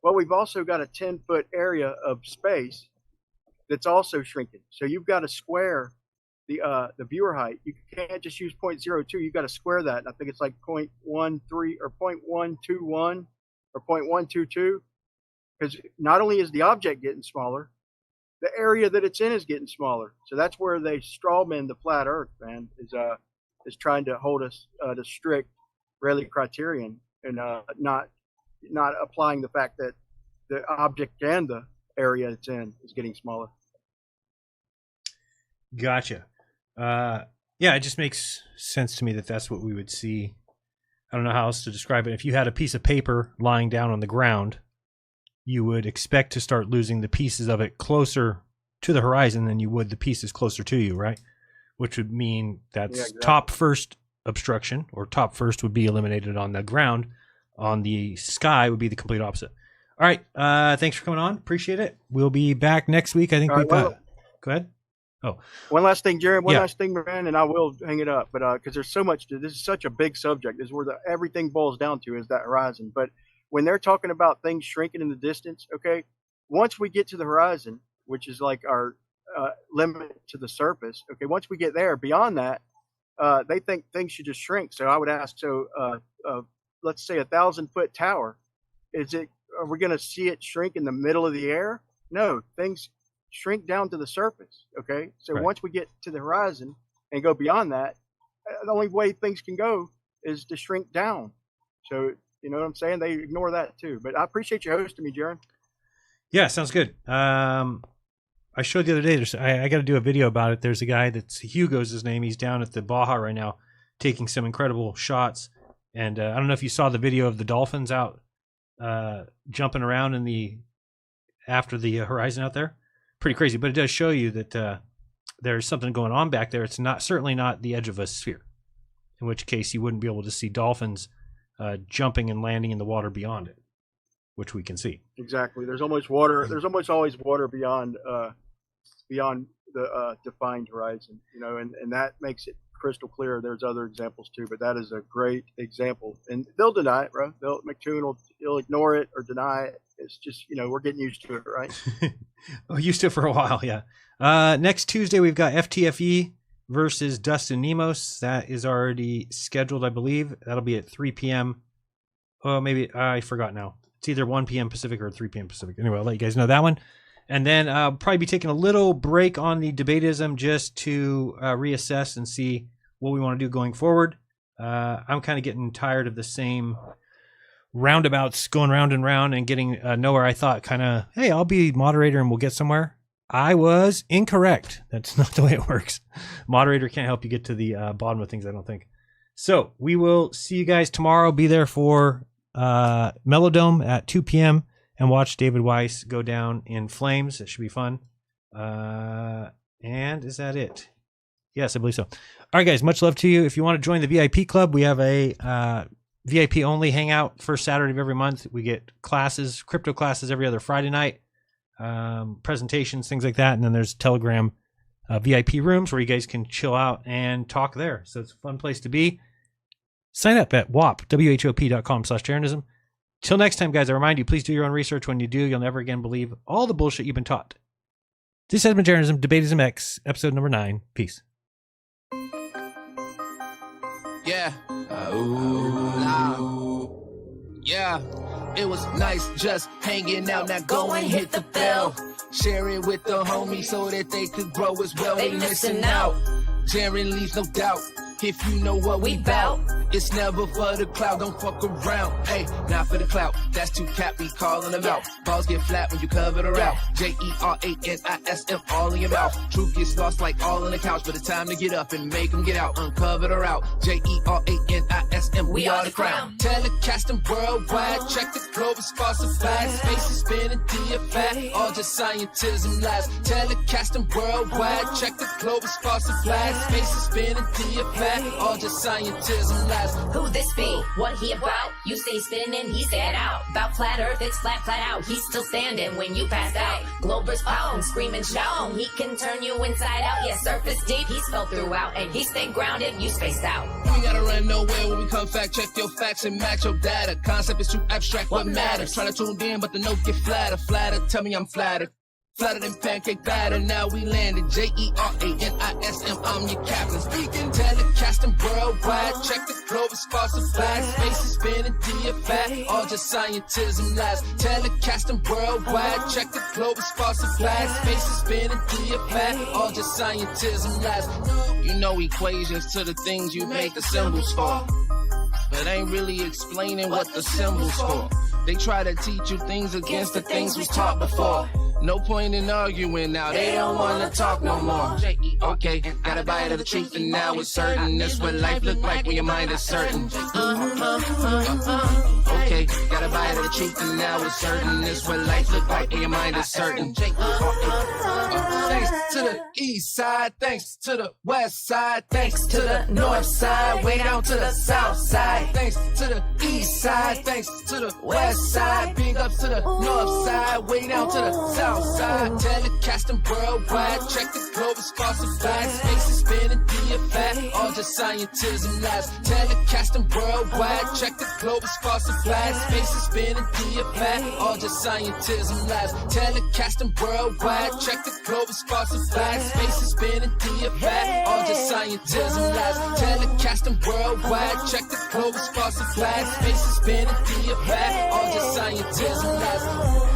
Well, we've also got a 10-foot area of space that's also shrinking. So you've got to square the viewer height. You can't just use 0.02. You've got to square that. And I think it's like 0.13 or 0.121 or 0.122. Because not only is the object getting smaller, the area that it's in is getting smaller. So that's where they strawman the flat Earth, man, is trying to hold us to strict Rayleigh criterion and not applying the fact that the object and the area it's in is getting smaller. Gotcha. Yeah, it just makes sense to me that that's what we would see. I don't know how else to describe it. If you had a piece of paper lying down on the ground, you would expect to start losing the pieces of it closer to the horizon than you would the pieces closer to you, right? Which would mean that's top first obstruction, or top first would be eliminated on the ground. On the sky would be the complete opposite. All right. Thanks for coming on. Appreciate it. We'll be back next week. I think we've got. Go ahead. Oh, one last thing, Jared. One last thing, man, and I will hang it up. But because there's so much. This is such a big subject. This is where everything boils down to is that horizon. But when they're talking about things shrinking in the distance, okay, once we get to the horizon, which is like our limit to the surface, okay, once we get there, beyond that, they think things should just shrink. So I would ask, let's say 1,000-foot tower, are we going to see it shrink in the middle of the air? No, things shrink down to the surface. Okay. So once we get to the horizon and go beyond that, the only way things can go is to shrink down. So, you know what I'm saying? They ignore that too, but I appreciate you hosting me, Jaron. Yeah. Sounds good. I showed the other day, I got to do a video about it. There's a guy that's Hugo's his name. He's down at the Baja right now taking some incredible shots. And I don't know if you saw the video of the dolphins out jumping around after the horizon out there. Pretty crazy, but it does show you that there's something going on back there. It's certainly not the edge of a sphere, in which case you wouldn't be able to see dolphins jumping and landing in the water beyond it, which we can see. Exactly. There's almost always water beyond the defined horizon, you know, and that makes it crystal clear. There's other examples too, but that is a great example, and they'll deny it, bro. He'll ignore it or deny it. It's just, you know, we're getting used to it, right? We're used to it for a while. Yeah. Next Tuesday, we've got FTFE versus Dustin Nemos. That is already scheduled, I believe. That'll be at 3 p.m. Oh, maybe I forgot now. It's either 1 p.m. Pacific or 3 p.m. Pacific. Anyway, I'll let you guys know that one. And then I'll probably be taking a little break on the debatism just to reassess and see what we want to do going forward. I'm kind of getting tired of the same roundabouts going round and round and getting nowhere. I thought kind of, hey, I'll be moderator and we'll get somewhere. I was incorrect. That's not the way it works. Moderator can't help you get to the bottom of things, I don't think. So we will see you guys tomorrow. Be there for Melodome at 2 p.m. and watch David Weiss go down in flames. It should be fun. And is that it? Yes, I believe so. All right, guys, much love to you. If you want to join the VIP club, we have a VIP only hangout first Saturday of every month. We get classes, crypto classes every other Friday night, presentations, things like that. And then there's Telegram VIP rooms where you guys can chill out and talk there. So it's a fun place to be. Sign up at WHOP.com/Jeranism. Till next time, guys, I remind you, please do your own research. When you do, you'll never again believe all the bullshit you've been taught. This has been Jeranism, DEBATISM X, episode number 9. Peace. Yeah. Yeah. It was nice just hanging out. Now go and hit the bell. Share it with the homies so that they could grow as well. They missing out. Jaren leaves no doubt. If you know what we bout, it's never for the cloud, don't fuck around. Hey, not for the clout, that's too cap, we calling them out. Balls get flat when you cover the route. Jeranism all in your mouth. Truth gets lost like all on the couch, but it's time to get up and make them get out. Uncover the route. Jeranism, we are the crown. Telecasting worldwide, check the globe is falsified. Space is spinning DFI, all just scientism lies. Telecasting worldwide, check the globe is falsified. Space is spinning DFI. All just scientism lies. Who this be? What he about? You say spinning, he said out. About flat earth, it's flat out. He's still standing when you passed out. Globers pound, screaming, shout. He can turn you inside out. Yeah, surface deep, he's felt throughout. And he stay grounded, you spaced out. We gotta run nowhere when we come fact check your facts and match your data. Concept is too abstract, what matters? Try to tune in, but the note get flatter. Tell me I'm flattered. Flatter than pancake batter, now we landed. Jeranism, I'm your captain. Speaking, telecasting worldwide. Check the globe is falsified. Space is spinning DFI, all just scientism lies. Telecasting worldwide. Check the globe is falsified. Space is spinning DFI, all just scientism lies. You know equations to the things you make the symbols for, but ain't really explaining what the symbols for. They try to teach you things against the things we taught before. No point in arguing now, they don't wanna talk no more. Okay, got a bite of the truth and now it's certain. That's what life look like when your mind is certain. Okay, got a bite of the truth and now it's certain. That's what life look like when your mind is certain. to the east side, thanks to the west side, thanks to the north side, way down to the south side, thanks to the east side, thanks to the west side, big ups to the north side, way down to the south side, telecasting worldwide, check the globe is falsified, space is spinning, deified, all just scientism labs, telecasting worldwide, check the globe is falsified, space is spinning, deified, all just scientism labs, telecasting worldwide, check the globe is falsified, space is spinning, deified, all just scientism labs, telecasting worldwide, check the globe is falsified, space is spinning, deified, all just scientism labs.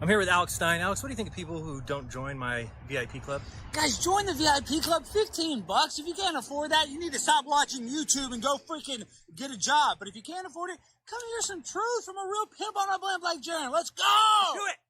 I'm here with Alex Stein. Alex, what do you think of people who don't join my VIP club? Guys, join the VIP club, $15. If you can't afford that, you need to stop watching YouTube and go freaking get a job. But if you can't afford it, come hear some truth from a real pimp on a blimp like Jaren. Let's go! Do it!